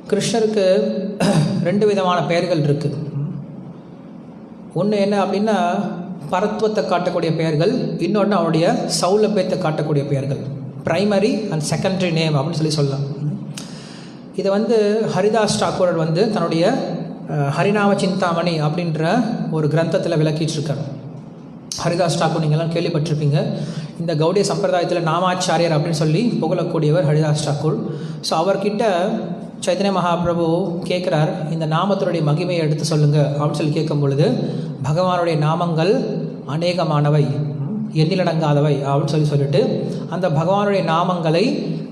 கிருஷ்ணருக்கு ரெண்டு விதமான பெயர்கள் இருக்குது. ஒன்று என்ன அப்படின்னா பரத்துவத்தை காட்டக்கூடிய பெயர்கள், இன்னொன்று அவருடைய சௌலபியத்தை காட்டக்கூடிய பெயர்கள். பிரைமரி அண்ட் செகண்டரி நேம் அப்படின்னு சொல்லலாம். இதை ஹரிதாஸ் டாக்கூர் தன்னுடைய ஹரிநாம சிந்தாமணி அப்படின்ற ஒரு கிரந்தத்தில் விளக்கிட்டுருக்கார். ஹரிதாஸ் டாக்கூர் நீங்கள்லாம் கேள்விப்பட்டிருப்பீங்க. இந்த கௌடிய சம்பிரதாயத்தில் நாமாச்சாரியர் அப்படின்னு சொல்லி புகழக்கூடியவர் ஹரிதாஸ் டாக்கூர். ஸோ அவர்கிட்ட சைத்தன்ய மகாபிரபு கேட்குறார், இந்த நாமத்தினுடைய மகிமையை எடுத்து சொல்லுங்கள் அப்படின்னு சொல்லி கேட்கும் பொழுது, பகவானுடைய நாமங்கள் அநேகமானவை, எண்ணிலடங்காதவை அப்படின்னு சொல்லிட்டு அந்த பகவானுடைய நாமங்களை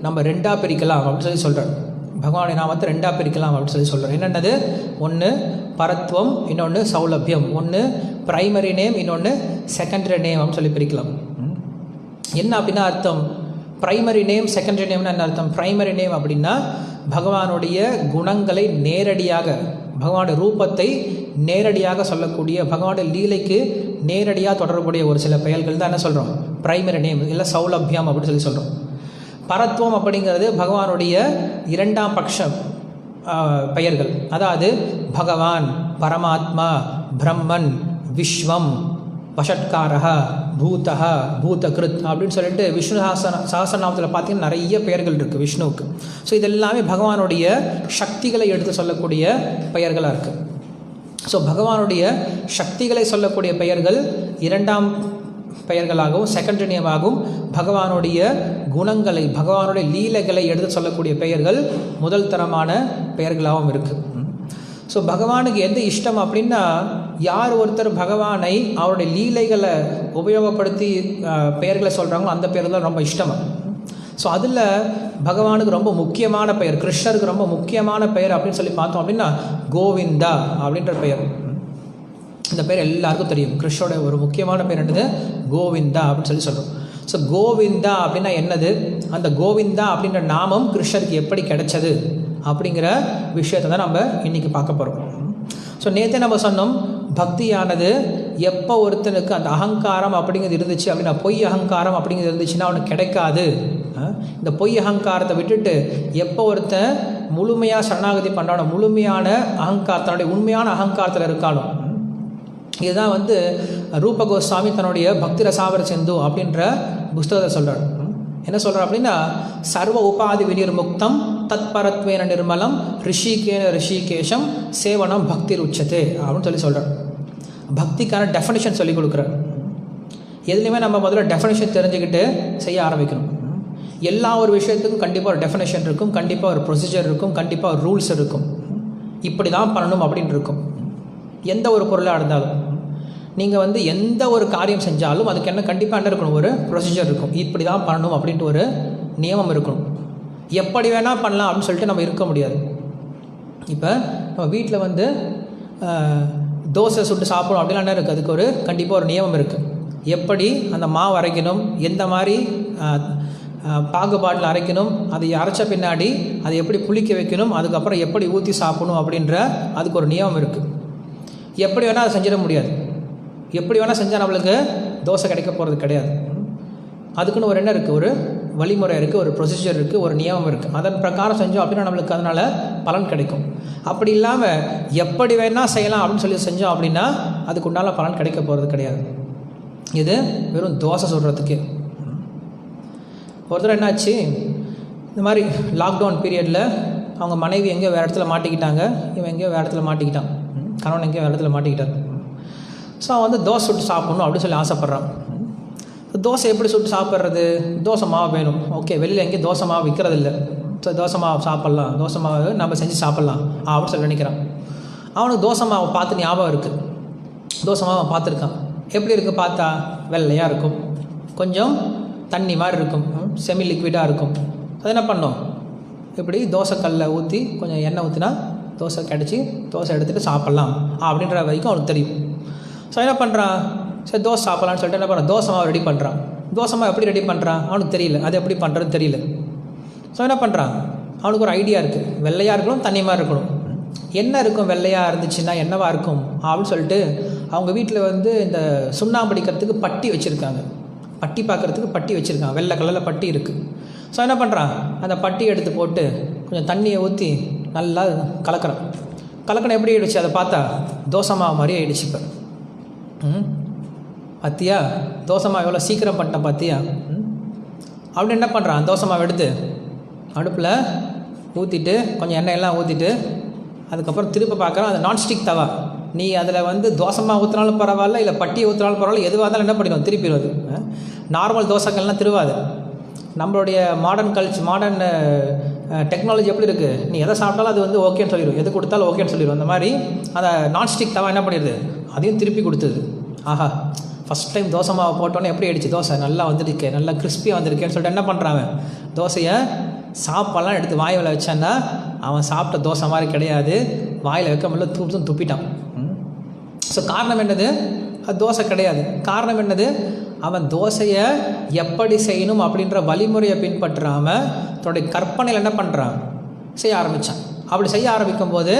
நம்ம ரெண்டாக பிரிக்கலாம் அப்படின்னு சொல்கிறார். பகவானுடைய நாமத்தை ரெண்டாக பிரிக்கலாம் அப்படின்னு சொல்கிறார். என்னென்னது? ஒன்று பரத்வம், இன்னொன்று சௌலபியம். ஒன்று பிரைமரி நேம், இன்னொன்று செகண்டரி நேம் அப்படின்னு பிரிக்கலாம். என்ன அப்படின்னா அர்த்தம்? பிரைமரி நேம் செகண்டரி நேம்னு என்ன அர்த்தம்? பிரைமரி நேம் அப்படின்னா பகவானுடைய குணங்களை நேரடியாக, பகவானுடைய ரூபத்தை நேரடியாக சொல்லக்கூடிய, பகவானுடைய லீலைக்கு நேரடியாக தொடர்புடைய ஒரு சில பெயர்கள் தான் என்ன சொல்கிறோம்? பிரைமரி நேம் இல்லை சௌலபியம் அப்படின்னு சொல்கிறோம். பரத்வம் அப்படிங்கிறது பகவானுடைய இரண்டாம் பட்ச பெயர்கள். அதாவது பகவான், பரமாத்மா, பிரம்மன், விஸ்வம், வஷட்காரா, பூதா, பூதகிருத் அப்படின்னு சொல்லிட்டு விஷ்ணு சஹஸ்ரநாமத்தில் பார்த்தீங்கன்னா நிறைய பெயர்கள் இருக்குது விஷ்ணுவுக்கு. ஸோ இதெல்லாமே பகவானுடைய சக்திகளை எடுத்து சொல்லக்கூடிய பெயர்களாக இருக்குது. ஸோ பகவானுடைய சக்திகளை சொல்லக்கூடிய பெயர்கள் இரண்டாம் பெயர்களாகவும் செகண்டரி நேமாகவும், பகவானுடைய குணங்களை, பகவானுடைய லீலைகளை எடுத்து சொல்லக்கூடிய பெயர்கள் முதல் தரமான பெயர்களாகவும் இருக்குது. ஸோ பகவானுக்கு எந்த இஷ்டம் அப்படின்னா, யார் ஒருத்தர் பகவானை அவருடைய லீலைகளை உபயோகப்படுத்தி பெயர்களை சொல்கிறாங்களோ அந்த பெயர்கள் தான் ரொம்ப இஷ்டமாக. ஸோ அதில் பகவானுக்கு ரொம்ப முக்கியமான பெயர், கிருஷ்ணருக்கு ரொம்ப முக்கியமான பெயர் அப்படின்னு சொல்லி பார்த்தோம் அப்படின்னா கோவிந்தா அப்படின்ற பெயர். இந்த பேர் எல்லாருக்கும் தெரியும். கிருஷ்ணோட ஒரு முக்கியமான பேர் என்னது? கோவிந்தா அப்படின்னு சொல்கிறோம். ஸோ கோவிந்தா அப்படின்னா என்னது? அந்த கோவிந்தா அப்படின்ற நாமம் கிருஷ்ணருக்கு எப்படி கிடைச்சது அப்படிங்கிற விஷயத்தை தான் நம்ம இன்றைக்கி பார்க்க போகிறோம். ஸோ நேற்றே நம்ம சொன்னோம், பக்தியானது எப்போ ஒருத்தனுக்கு அந்த அகங்காரம் அப்படிங்கிறது இருந்துச்சு அப்படின்னா, பொய் அகங்காரம் அப்படிங்கிறது இருந்துச்சுன்னா அவனுக்கு கிடைக்காது. இந்த பொய் அகங்காரத்தை விட்டுட்டு எப்போ ஒருத்தன் முழுமையாக சரணாகதி பண்ணுறானோ, முழுமையான அகங்காரத்தனுடைய உண்மையான அகங்காரத்தில் இருக்கானோ, இதுதான் ரூப கோஸ்வாமி தன்னுடைய பக்தி ரசாவர சிந்து அப்படின்ற புஸ்தகத்தை சொல்கிறார். என்ன சொல்கிறார் அப்படின்னா, சர்வ உபாதி விநிர்முக்தம் தத்பரத்வேன நிர்மலம் ரிஷிகேன ரிஷிகேஷம் சேவனம் பக்தி ருச்சதே அப்படின்னு சொல்கிறார். பக்திக்கான டெஃபினேஷன் சொல்லி கொடுக்குறார். எதுலேயுமே நம்ம முதல்ல டெஃபினேஷன் தெரிஞ்சுக்கிட்டு செய்ய ஆரம்பிக்கணும். எல்லா ஒரு விஷயத்துக்கும் கண்டிப்பாக ஒரு டெஃபினேஷன் இருக்கும், கண்டிப்பாக ஒரு ப்ரொசீஜர் இருக்கும், கண்டிப்பாக ஒரு ரூல்ஸ் இருக்கும். இப்படி தான் பண்ணணும் அப்படின்னு இருக்கும். எந்த ஒரு பொருளாக இருந்தாலும் நீங்கள் எந்த ஒரு காரியம் செஞ்சாலும் அதுக்கு என்ன கண்டிப்பாக என்ன இருக்கணும்? ஒரு ப்ரொசீஜர் இருக்கும். இப்படி தான் பண்ணணும் அப்படின்ட்டு ஒரு நியமம் இருக்கணும். எப்படி வேணால் பண்ணலாம் அப்படின்னு சொல்லிட்டு நம்ம இருக்க முடியாது. இப்போ நம்ம வீட்டில் தோசை சுட்டு சாப்பிடணும் அப்படிலாம் என்ன இருக்குது? அதுக்கு ஒரு கண்டிப்பாக ஒரு நியமம் இருக்குது. எப்படி அந்த மாவு அரைக்கணும், எந்த மாதிரி பாகுபாட்டில் அரைக்கணும், அதை அரைச்ச பின்னாடி அதை எப்படி புளிக்க வைக்கணும், அதுக்கப்புறம் எப்படி ஊற்றி சாப்பிடணும் அப்படின்ற அதுக்கு ஒரு நியமம் இருக்குது. எப்படி வேணால் அதை செஞ்சிட முடியாது. எப்படி வேணால் செஞ்சால் நம்மளுக்கு தோசை கிடைக்க போகிறது கிடையாது. அதுக்குன்னு ஒரு என்ன இருக்குது? ஒரு வழிமுறை இருக்குது, ஒரு ப்ரொசீஜர் இருக்குது, ஒரு நியமம் இருக்குது. அதன் பிரகாரம் செஞ்சோம் அப்படின்னா நம்மளுக்கு அதனால் பலன் கிடைக்கும். அப்படி இல்லாமல் எப்படி வேணால் செய்யலாம் அப்படின்னு சொல்லி செஞ்சோம் அப்படின்னா அதுக்கு உண்டான பலன் கிடைக்க போகிறது கிடையாது. இது வெறும் தோசை சுடுறதுக்கு. ஒருத்தர் என்னாச்சு, இந்த மாதிரி லாக்டவுன் பீரியடில் அவங்க மனைவி எங்கேயோ வேறு இடத்துல மாட்டிக்கிட்டாங்க, இவன் எங்கேயோ வேறு இடத்துல மாட்டிக்கிட்டான், கணவன் எங்கேயோ வேறு இடத்துல மாட்டிக்கிட்டார். ஸோ அவன் தோசை சுட்டு சாப்பிட்ணும் அப்படின்னு சொல்லி ஆசைப்பட்றான். தோசை எப்படி சுட்டு சாப்பிட்றது? தோசை மாவு வேணும். ஓகே, வெளியில் எங்கேயும் தோசை மாவு விற்கிறதில்ல. ஸோ தோசை மாவு சாப்பிட்லாம், தோசை மாவு நம்ம செஞ்சு சாப்பிட்லாம் அப்படின்னு சொல்லி நினைக்கிறான். அவனுக்கு தோசை மாவை பார்த்து ஞாபகம் இருக்குது. தோசை மாவை பார்த்துருக்கான். எப்படி இருக்குது? பார்த்தா வெள்ளையாக இருக்கும், கொஞ்சம் தண்ணி மாதிரி இருக்கும், செமி லிக்விடாக இருக்கும். அது என்ன பண்ணோம்? இப்படி தோசைக்கல்லை ஊற்றி கொஞ்சம் எண்ணெய் ஊற்றினா தோசை கிடச்சி தோசை எடுத்துகிட்டு சாப்பிட்லாம் அப்படின்ற வரைக்கும் அவனுக்கு தெரியும். ஸோ என்ன பண்ணுறான்? சரி தோசை சாப்பிட்லான்னு சொல்லிட்டு என்ன பண்ணுறான்? தோசை மாவு ரெடி பண்ணுறான். தோசை மாவு எப்படி ரெடி பண்ணுறான்? அவனுக்கு தெரியல, அது எப்படி பண்ணுறதுன்னு தெரியல. ஸோ என்ன பண்ணுறான்? அவனுக்கு ஒரு ஐடியா இருக்குது. வெள்ளையாக இருக்கணும், தண்ணி மாதிரி இருக்கணும். என்ன இருக்கும் வெள்ளையாக இருந்துச்சுன்னா என்னவாக இருக்கும் அப்படின்னு சொல்லிட்டு அவங்க வீட்டில் இந்த சுண்ணாம்பு அடிக்கிறதுக்கு பட்டி வச்சுருக்காங்க. பட்டி பார்க்குறதுக்கு பட்டி வச்சுருக்காங்க, வெள்ளை கலரில் பட்டி இருக்குது. ஸோ என்ன பண்ணுறான்? அந்த பட்டியை எடுத்து போட்டு கொஞ்சம் தண்ணியை ஊற்றி நல்லா கலக்கிறேன். கலக்கணும் எப்படி ஆயிடுச்சு, அதை பார்த்தா தோசை மாவு மாதிரி ஆயிடுச்சு. இப்போ பார்த்தியா தோசை மாவு எவ்வளோ சீக்கிரம் பண்ணிட்டேன் பார்த்தியா. அப்படி என்ன பண்ணுறான், தோசை மாவு எடுத்து அடுப்பில் ஊற்றிட்டு கொஞ்சம் எண்ணெயெல்லாம் ஊற்றிட்டு அதுக்கப்புறம் திருப்பி பார்க்குறான். அது நான்ஸ்டிக் தவா. நீ அதில் தோசை மாவு ஊற்றினாலும் பரவாயில்ல, இல்லை பட்டியை ஊற்றினாலும் பரவாயில்ல, எதுவாக இருந்தாலும் என்ன பண்ணிடும், திருப்பிடுவது. நார்மல் தோசைகள்லாம் திருவாது. நம்மளுடைய மாடர்ன் டெக்னாலஜி எப்படி இருக்குது, நீ எதை சாப்பிட்டாலும் அது ஓகேன்னு சொல்லிடும், எது கொடுத்தாலும் ஓகேன்னு சொல்லிடும். அந்த மாதிரி அந்த நான்ஸ்டிக் தவா என்ன பண்ணிடுது, அதையும் திருப்பி கொடுத்துது. ஆஹா, ஃபஸ்ட் டைம் தோசை மாவை போட்டோன்னே எப்படி ஆயிடுச்சு, தோசை நல்லா வந்துருக்கு, நல்லா கிறிஸ்பியாக வந்திருக்கேன்னு சொல்லிட்டு என்ன பண்ணுறான், தோசையை சாப்பாடெல்லாம் எடுத்து வாயில் வச்சான்னா அவன் சாப்பிட்ட தோசை மாதிரி கிடையாது, வாயில் வைக்க முடியல, துப்பிட்டான். ஸோ காரணம் என்னது, அது தோசை கிடையாது. காரணம் என்னது, அவன் தோசையை எப்படி செய்யணும் அப்படின்ற வழிமுறையை பின்பற்றாமல் தன்னுடைய கற்பனையில் என்ன பண்ணுறான், செய்ய ஆரம்பித்தான். அப்படி செய்ய ஆரம்பிக்கும் போது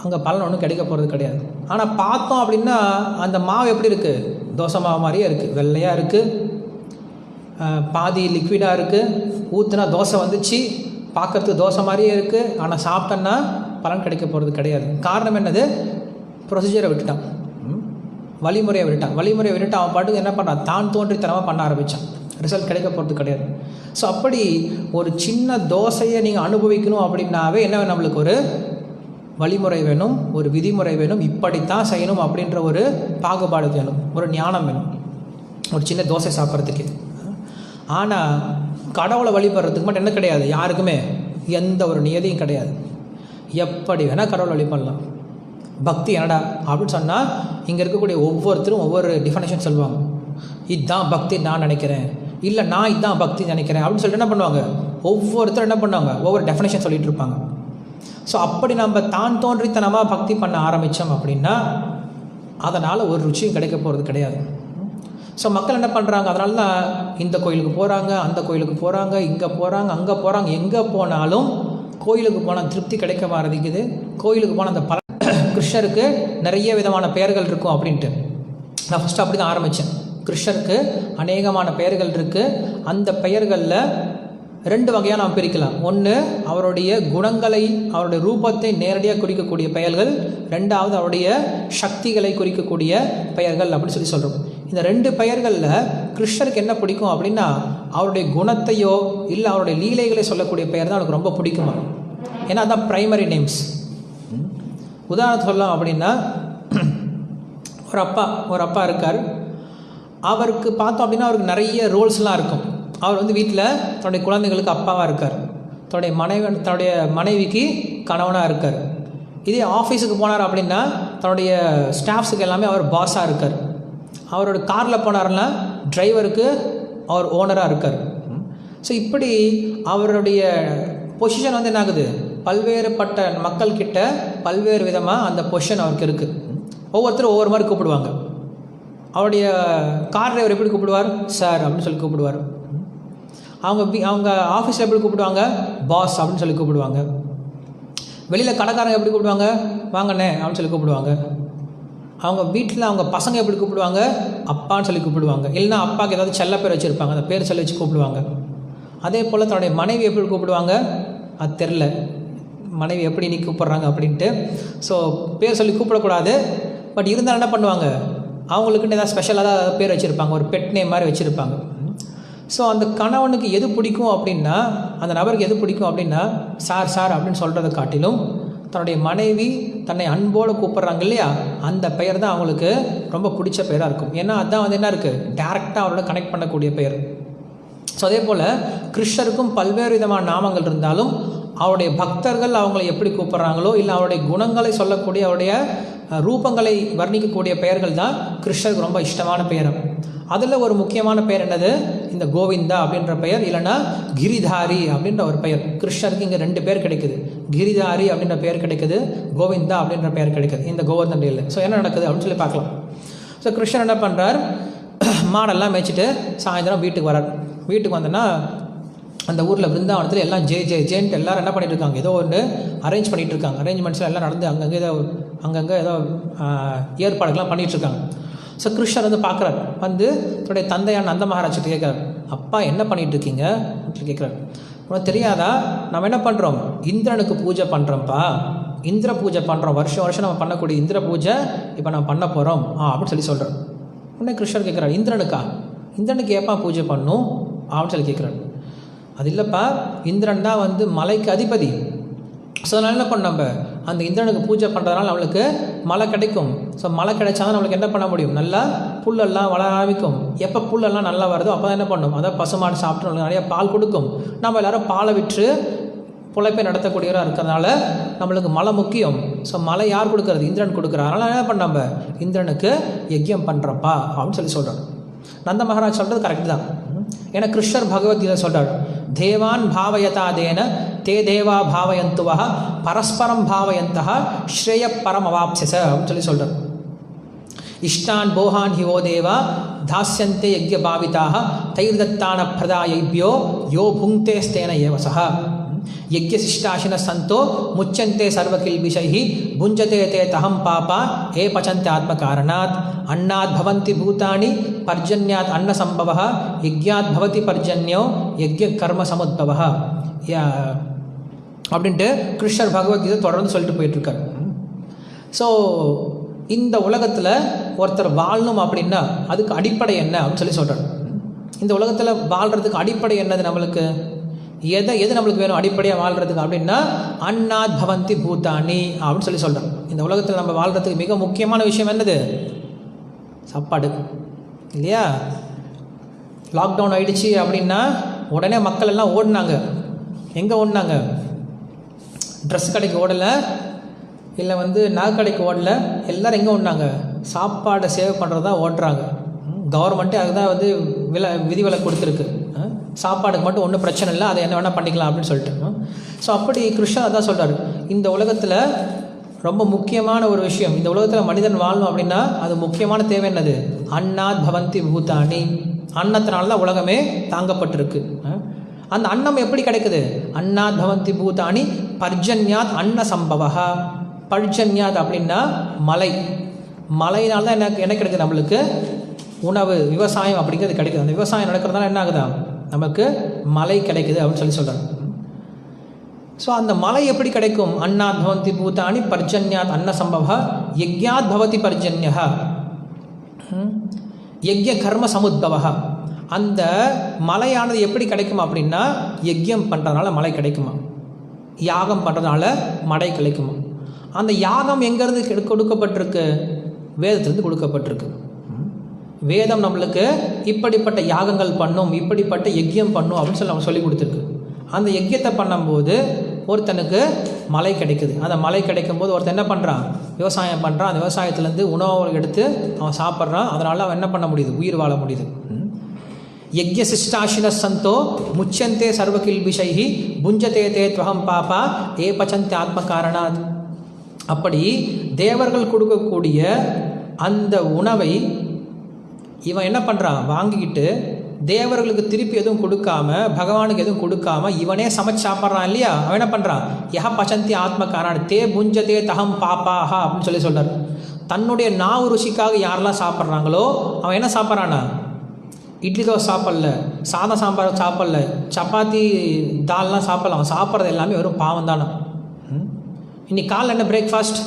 அங்கே பலன் ஒன்றும் கிடைக்க போகிறது கிடையாது. ஆனால் பார்த்தோம் அப்படின்னா அந்த மாவு எப்படி இருக்குது, தோசை மாவு மாதிரியே இருக்குது, வெள்ளையாக இருக்குது, பாதி லிக்விடாக இருக்குது, ஊற்றுனா தோசை வந்துச்சு, பார்க்குறதுக்கு தோசை மாதிரியே இருக்குது. ஆனால் சாப்பிட்டோன்னா பலன் கிடைக்க போகிறது கிடையாது. காரணம் என்னது, ப்ரொசீஜரை விட்டுட்டான், வழிமுறையை விட்டுட்டு அவன் பாட்டுக்கு என்ன பண்ணுறான், தான் தோன்றித்தனமாக பண்ண ஆரம்பித்தான். ரிசல்ட் கிடைக்க போகிறது கிடையாது. ஸோ அப்படி ஒரு சின்ன தோசையை நீங்கள் அனுபவிக்கணும் அப்படின்னாவே என்ன வேணும், நம்மளுக்கு ஒரு வழிமுறை வேணும், ஒரு விதிமுறை வேணும், இப்படித்தான் செய்யணும் அப்படின்ற ஒரு பாகுபாடு வேணும், ஒரு ஞானம் வேணும் ஒரு சின்ன தோசை சாப்பிட்றதுக்கு. ஆனால் கடவுளை வழிபடுறதுக்கு மட்டும் என்ன கிடையாது, யாருக்குமே எந்த ஒரு நியதியும் கிடையாது. எப்படி வேணால் கடவுளை வழிபடலாம். பக்தி என்னடா அப்படின்னு சொன்னால் இங்கே இருக்கக்கூடிய ஒவ்வொருத்தரும் ஒவ்வொரு டிஃபனேஷன் சொல்லுவாங்க. இதுதான் பக்தி நான் நினைக்கிறேன், இல்லை நான் இதுதான் பக்தி நினைக்கிறேன் அப்படின்னு சொல்லிட்டு என்ன பண்ணுவாங்க, ஒவ்வொருத்தரும் என்ன பண்ணுவாங்க, ஒவ்வொரு டெஃபினேஷன் சொல்லிகிட்டு இருப்பாங்க. ஸோ அப்படி நம்ம தான் தோன்றித்தனமாக பக்தி பண்ண ஆரம்பித்தோம் அப்படின்னா அதனால் ஒரு ருச்சியும் கிடைக்க போகிறது கிடையாது. ஸோ மக்கள் என்ன பண்ணுறாங்க, அதனால தான் இந்த கோயிலுக்கு போகிறாங்க, அந்த கோயிலுக்கு போகிறாங்க, இங்கே போகிறாங்க, அங்கே போகிறாங்க, எங்கே போனாலும் கோயிலுக்கு போனால் திருப்தி கிடைக்க மாட்டேங்குது. கோயிலுக்கு போனால் அந்த கிருஷ்ணருக்கு நிறைய விதமான பெயர்கள் இருக்கும் அப்படின்ட்டு நான் ஃபஸ்ட்டு அப்படி தான் ஆரம்பித்தேன். கிருஷ்ணருக்கு அநேகமான பெயர்கள் இருக்குது. அந்த பெயர்களில் 2 வகையாக நாம் பிரிக்கலாம். ஒன்று அவருடைய குணங்களை, அவருடைய ரூபத்தை நேரடியாக குறிக்கக்கூடிய பெயர்கள். 2வது அவருடைய சக்திகளை குறிக்கக்கூடிய பெயர்கள் அப்படின்னு சொல்கிறோம். இந்த 2 பெயர்களில் கிருஷ்ணருக்கு என்ன பிடிக்கும் அப்படின்னா அவருடைய குணத்தையோ இல்லை அவருடைய லீலைகளை சொல்லக்கூடிய பெயர் தான் அவருக்கு ரொம்ப பிடிக்குமா. ஏன்னா அதுதான் ப்ரைமரி நேம்ஸ். உதாரணத்துக்கு சொல்லலாம் அப்படின்னா ஒரு அப்பா இருக்கார். அவருக்கு பார்த்தோம் அப்படின்னா அவருக்கு நிறைய ரோல்ஸ்லாம் இருக்கும். அவர் வீட்டில் தன்னுடைய குழந்தைகளுக்கு அப்பாவாக இருக்கார், தன்னுடைய மனைவிக்கு கணவனாக இருக்கார். இதே ஆஃபீஸுக்கு போனார் அப்படின்னா தன்னுடைய ஸ்டாஃப்ஸுக்கு எல்லாமே அவர் பாஸாக இருக்கார். அவரோட காரில் போனார்னா டிரைவருக்கு அவர் ஓனராக இருக்கார். ஸோ இப்படி அவருடைய பொசிஷன் என்ன ஆகுது, பல்வேறுபட்ட மக்கள்கிட்ட பல்வேறு விதமாக அந்த பொசிஷன் அவருக்கு இருக்குது. ஒவ்வொருத்தரும் ஒவ்வொரு மாதிரி கூப்பிடுவாங்க. அவருடைய கார் டிரைவர் எப்படி கூப்பிடுவார், சார் அப்படின்னு சொல்லி கூப்பிடுவார். அவங்க ஆஃபீஸில் எப்படி கூப்பிடுவாங்க, பாஸ் அப்படின்னு சொல்லி கூப்பிடுவாங்க. வெளியில் கடைக்காரங்க எப்படி கூப்பிடுவாங்க, வாங்கண்ணே அப்படின்னு சொல்லி கூப்பிடுவாங்க. அவங்க வீட்டில் அவங்க பசங்க எப்படி கூப்பிடுவாங்க, அப்பான்னு சொல்லி கூப்பிடுவாங்க. இல்லைன்னா அப்பாவுக்கு ஏதாவது செல்ல பேர் வச்சுருப்பாங்க, அந்த பேர் சொல்லி வச்சு கூப்பிடுவாங்க. அதே போல் தன்னுடைய மனைவி எப்படி கூப்பிடுவாங்க, அது தெரில, மனைவி எப்படி நீ கூப்பிட்றாங்க அப்படின்ட்டு. ஸோ பேர் சொல்லி கூப்பிடக்கூடாது. பட் இருந்தாலும் என்ன பண்ணுவாங்க, அவங்களுக்குன்னு ஏதாவது ஸ்பெஷலாக பேர் வச்சுருப்பாங்க, ஒரு பெட் நேம் மாதிரி வச்சுருப்பாங்க. ஸோ அந்த கணவனுக்கு எது பிடிக்கும் அப்படின்னா, அந்த நபருக்கு எது பிடிக்கும் அப்படின்னா சார் அப்படின்னு சொல்கிறத காட்டிலும் தன்னுடைய மனைவி தன்னை அன்போடு கூப்பிட்றாங்க இல்லையா, அந்த பெயர் தான் அவங்களுக்கு ரொம்ப பிடிச்ச பெயராக இருக்கும். ஏன்னா அதுதான் என்ன இருக்குது, டேரெக்டாக அவரோட கனெக்ட் பண்ணக்கூடிய பெயர். ஸோ அதே போல் கிருஷ்ணருக்கும் பல்வேறு விதமான நாமங்கள் இருந்தாலும் அவருடைய பக்தர்கள் அவங்களை எப்படி கூப்பிட்றாங்களோ இல்லை அவருடைய குணங்களை சொல்லக்கூடிய அவருடைய ரூபங்களை வர்ணிக்கக்கூடிய பெயர்கள் தான் கிருஷ்ணருக்கு ரொம்ப இஷ்டமான பெயர். அதில் ஒரு முக்கியமான பெயர் என்னது, இந்த கோவிந்தா அப்படின்ற பெயர், இல்லைன்னா கிரிதாரி அப்படின்ற ஒரு பெயர். கிருஷ்ணருக்கு இங்கே 2 பேர் கிடைக்குது, கிரிதாரி அப்படின்ற பெயர் கிடைக்குது, கோவிந்தா அப்படின்ற பெயர் கிடைக்குது இந்த கோவர்தன் டேயில். ஸோ என்ன நடக்குது அப்படின்னு சொல்லி பார்க்கலாம். ஸோ கிருஷ்ணர் என்ன பண்ணுறார், மாடெல்லாம் மேய்ச்சிட்டு சாயந்தரம் வீட்டுக்கு வரார். வீட்டுக்கு வந்தோன்னா அந்த ஊரில் பிருந்தாவனத்தில் எல்லாம் ஜேன்ட்டு எல்லோரும் என்ன பண்ணிகிட்டு இருக்காங்க, ஏதோ ஒன்று அரேஞ்ச் பண்ணிகிட்டு இருக்காங்க. அரேஞ்ச்மெண்ட்ஸில் எல்லாம் நடந்து அங்கங்கே ஏதோ ஏற்பாடுகள்லாம் பண்ணிகிட்ருக்காங்க. ஸோ கிருஷ்ணர் பார்க்குறாரு, தன்னுடைய தந்தையான நந்த மகாராஜ்கிட்ட கேட்குறாரு, அப்பா என்ன பண்ணிகிட்டு இருக்கீங்க அப்படின்னு கேட்குறாரு. உனக்கு தெரியாதா, நம்ம என்ன பண்ணுறோம், இந்திரனுக்கு பூஜை பண்ணுறோம்ப்பா, இந்திர பூஜை பண்ணுறோம், வருஷம் வருஷம் நம்ம பண்ணக்கூடிய இந்திர பூஜை இப்போ நம்ம பண்ண போகிறோம் அப்படின்னு சொல்லி சொல்கிறோம். உடனே கிருஷ்ணர் கேட்குறாரு, இந்திரனுக்கா, இந்திரனுக்கு ஏப்பா பூஜை பண்ணும் அப்படின்னு சொல்லி கேட்குறாரு. அது இல்லைப்பா, இந்திரன் தான் வந்து மலைக்கு அதிபதி. ஸோ அதனால் என்ன பண்ண, நம்ம அந்த இந்திரனுக்கு பூஜை பண்ணுறதுனால நம்மளுக்கு மழை கிடைக்கும். ஸோ மழை கிடைச்சாதான் நம்மளுக்கு என்ன பண்ண முடியும், நல்லா புல்லெல்லாம் வளர ஆரம்பிக்கும். எப்போ புல்லெல்லாம் நல்லா வருதோ அப்போ தான் என்ன பண்ணும், அதான் பசுமாடு சாப்பிட்டு நம்மளுக்கு நிறையா பால் கொடுக்கும். நம்ம எல்லோரும் பாலை விற்று பிழைப்பை நடத்தக்கூடியவராக இருக்கிறதுனால நம்மளுக்கு மழை முக்கியம். ஸோ மழை யார் கொடுக்கறது, இந்திரன் கொடுக்குறாரு. அதனால் என்ன பண்ண, நம்ம இந்திரனுக்கு யஜ்யம் பண்ணுறப்பா அப்படின்னு சொல்லி சொல்கிறோம். நந்த மகாராஜ் சொல்கிறது கரெக்டு தான். ஏன்னா கிருஷ்ணர் பகவத்கீதை சொல்கிறார், தேவான் பாவயதா தேன தே தேவா பாவயந்துவா பரஸ்பரம் பாவயந்தா ஸ்ரேய பரம் அவாப்சச அப்படின்னு சொல்லி சொல்கிறார். இஷ்டான் போகான் ஹிவோ தேவா தாஸ்யந்தே யஜ்ய பாவிதாக தைர்தத்தான பிரதாயைபியோ யோ புங்தே ஸ்தேன ஏவசா யஜ்யசிஷ்டாசின சந்தோ முச்சந்தே சர்வகில்பிஷைஹி புஞ்சதே தே தஹம் பாபா ஏ பச்சந்தே ஆத்மகாரணாத் அன்னாத் பவந்தி பூதானி பர்ஜன்யாத் அன்னசம்பவः யஜ்யாத் பவதி பர்ஜன்யோ யஜ்ய கர்ம சமுத்பவः அப்படின்ட்டு கிருஷ்ணர் பகவத்கீதை தொடர்ந்து சொல்லிட்டு போயிட்டுருக்கார். ஸோ இந்த உலகத்தில் ஒருத்தர் வாழணும் அப்படின்னா அதுக்கு அடிப்படை என்ன அப்படின்னு சொல்லி சொல்கிறார். இந்த உலகத்தில் வாழ்கிறதுக்கு அடிப்படை என்னது, நம்மளுக்கு எது நம்மளுக்கு வேணும் அடிப்படையாக வாழ்கிறதுக்கு அப்படின்னா அன்னாத் பவந்தி பூதானி அப்படின்னு சொல்லி சொல்கிறோம். இந்த உலகத்தில் நம்ம வாழ்கிறதுக்கு மிக முக்கியமான விஷயம் என்னது, சாப்பாடு இல்லையா. லாக்டவுன் ஆகிடுச்சு அப்படின்னா உடனே மக்கள் எல்லாம் ஓடினாங்க. எங்கே ஓடினாங்க, ட்ரெஸ் கடைக்கு ஓடலை, இல்லை வந்து நகை கடைக்கு ஓடலை, எல்லோரும் எங்கே ஓடினாங்க, சாப்பாடை சேவ் பண்ணுறது தான் ஓடுறாங்க. கவர்மெண்ட்டே அதுதான் வந்து விதிவிலக்கு கொடுத்துருக்கு. சாப்பாடுக்கு மட்டும் ஒன்றும் பிரச்சனை இல்லை, அதை என்ன வேணால் பண்ணிக்கலாம் அப்படின்னு சொல்லிட்டு. ஸோ அப்படி கிருஷ்ணர் அதான் சொல்கிறார், இந்த உலகத்தில் ரொம்ப முக்கியமான ஒரு விஷயம், இந்த உலகத்தில் மனிதன் வாழணும் அப்படின்னா அது முக்கியமான தேவை என்னது, அன்னாத் பவந்தி பூதானி. அன்னத்தினால தான் உலகமே தாங்கப்பட்டிருக்கு. அந்த அன்னம் எப்படி கிடைக்குது, அன்னாத் பவந்தி பூதானி பர்ஜன்யாத் அன்ன சம்பவா. பர்ஜன்யாத் அப்படின்னா மலை, மலையினால தான் என்ன கிடைக்குது, நம்மளுக்கு உணவு, விவசாயம் அப்படிங்கிறது கிடைக்குது. அந்த விவசாயம் நடக்கிறதுனால என்ன ஆகுதா, நமக்கு மழை கிடைக்குது அப்படின்னு சொல்லி சொல்கிறாங்க. ஸோ அந்த மழை எப்படி கிடைக்கும், அன்னாத் பவந்தி பூதானி பர்ஜன்யாத் அன்ன சம்பவா யஜ்யாத் பவதி பர்ஜன்யா யஜ்ய கர்ம சமுத்பவா. அந்த மழையானது எப்படி கிடைக்குமா அப்படின்னா யஜ்யம் பண்ணுறதுனால மழை கிடைக்குமா, யாகம் பண்ணுறதுனால மழை கிடைக்குமா. அந்த யாகம் எங்கேருந்து கொடுக்கப்பட்டிருக்கு, வேதத்திலிருந்து கொடுக்கப்பட்டிருக்கு. வேதம் நம்மளுக்கு இப்படிப்பட்ட யாகங்கள் பண்ணும், இப்படிப்பட்ட யஜ்யம் பண்ணும் அப்படின்னு சொல்லி நம்ம சொல்லி கொடுத்துருக்கு. அந்த யஜ்யத்தை பண்ணும்போது ஒருத்தனுக்கு மழை கிடைக்குது. அந்த மழை கிடைக்கும் போது ஒருத்தன் என்ன பண்ணுறான், விவசாயம் பண்ணுறான். அந்த விவசாயத்துலேருந்து உணவு எடுத்து அவன் சாப்பிட்றான். அதனால் அவன் என்ன பண்ண முடியுது, உயிர் வாழ முடியுது. யஜ்ய சிஷ்டாசின சந்தோ முச்சந்தே சர்வகில்பிஷைஹி புஞ்சதே தே துவகம் பாபா ஏ பச்சந்தே ஆத்ம காரணாத். அப்படி தேவர்கள் கொடுக்கக்கூடிய அந்த உணவை இவன் என்ன பண்ணுறான், வாங்கிக்கிட்டு தேவர்களுக்கு திருப்பி எதுவும் கொடுக்காம, பகவானுக்கு எதுவும் கொடுக்காம இவனே சமைச்சு சாப்பிட்றான் இல்லையா. அவன் என்ன பண்ணுறான், யஹ பச்சந்தி ஆத்ம காரண தே புஞ்சதே தஹம் பாப்பாஹா அப்படின்னு சொல்லி சொல்கிறார். தன்னுடைய நாவு ருசிக்காக யாரெல்லாம் சாப்பிட்றாங்களோ அவன் என்ன சாப்பிட்றானா, இட்லி தோசை சாப்பிடல, சாதம் சாம்பார் சாப்பிடல, சப்பாத்தி தால்லாம் சாப்பிடலாம். அவன் சாப்பிட்றது எல்லாமே வெறும் பாவம் தானே. இன்னைக்கு காலைல என்ன பிரேக்ஃபாஸ்ட்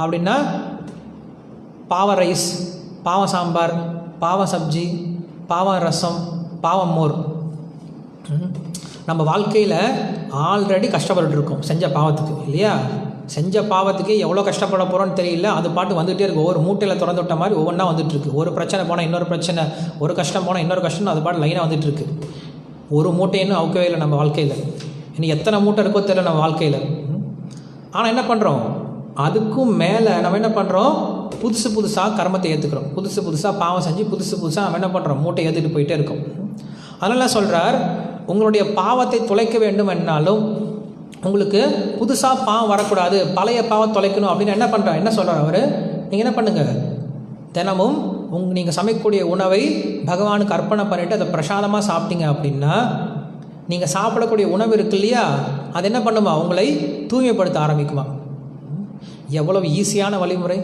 அப்படின்னா பாவ ரைஸ், பாவம் சாம்பார், பாவம் சப்ஜி, பாவம் ரசம், பாவம் மோர். நம்ம வாழ்க்கையில் ஆல்ரெடி கஷ்டப்பட்டுருக்கோம் செஞ்ச பாவத்துக்கு இல்லையா. செஞ்ச பாவத்துக்கு எவ்வளோ கஷ்டப்பட போகிறோன்னு தெரியல. அது பாட்டு வந்துகிட்டே இருக்குது. ஒவ்வொரு மூட்டையில் திறந்து விட்ட மாதிரி ஒவ்வொன்றா வந்துட்டுருக்கு. ஒரு பிரச்சனை போனால் இன்னொரு பிரச்சனை, ஒரு கஷ்டம் போனால் இன்னொரு கஷ்டம், அது பாட்டு லைனாக வந்துட்டுருக்கு. ஒரு மூட்டைன்னு அவுக்கவே இல்லை நம்ம வாழ்க்கையில். இன்னும் எத்தனை மூட்டை இருக்கோ தெரியல நம்ம வாழ்க்கையில். ஆனால் என்ன பண்ணுறோம், அதுக்கும் மேலே நம்ம என்ன பண்ணுறோம், புதுசு புதுசாக கர்மத்தை ஏற்றுக்கிறோம். புதுசு புதுசாக பாவம் செஞ்சு புதுசு புதுசாக நம்ம என்ன பண்ணுறோம், மூட்டை ஏற்றிட்டு போயிட்டே இருக்கோம். அதனால் சொல்கிறார், உங்களுடைய பாவத்தை தொலைக்க வேண்டும் என்னாலும் உங்களுக்கு புதுசாக பாவம் வரக்கூடாது, பழைய பாவம் தொலைக்கணும் அப்படின்னு என்ன பண்ணுறார், என்ன சொல்கிறார் அவர், நீங்கள் என்ன பண்ணுங்கள், தினமும் நீங்கள் சமைக்கக்கூடிய உணவை பகவானுக்கு அர்ப்பணம் பண்ணிவிட்டு அதை பிரசாதமாக சாப்பிட்டீங்க அப்படின்னா நீங்கள் சாப்பிடக்கூடிய உணவு இருக்கு இல்லையா, அது என்ன பண்ணுமா, உங்களை தூய்மைப்படுத்த ஆரம்பிக்குமா. எவ்வளவு ஈஸியான வழிமுறை.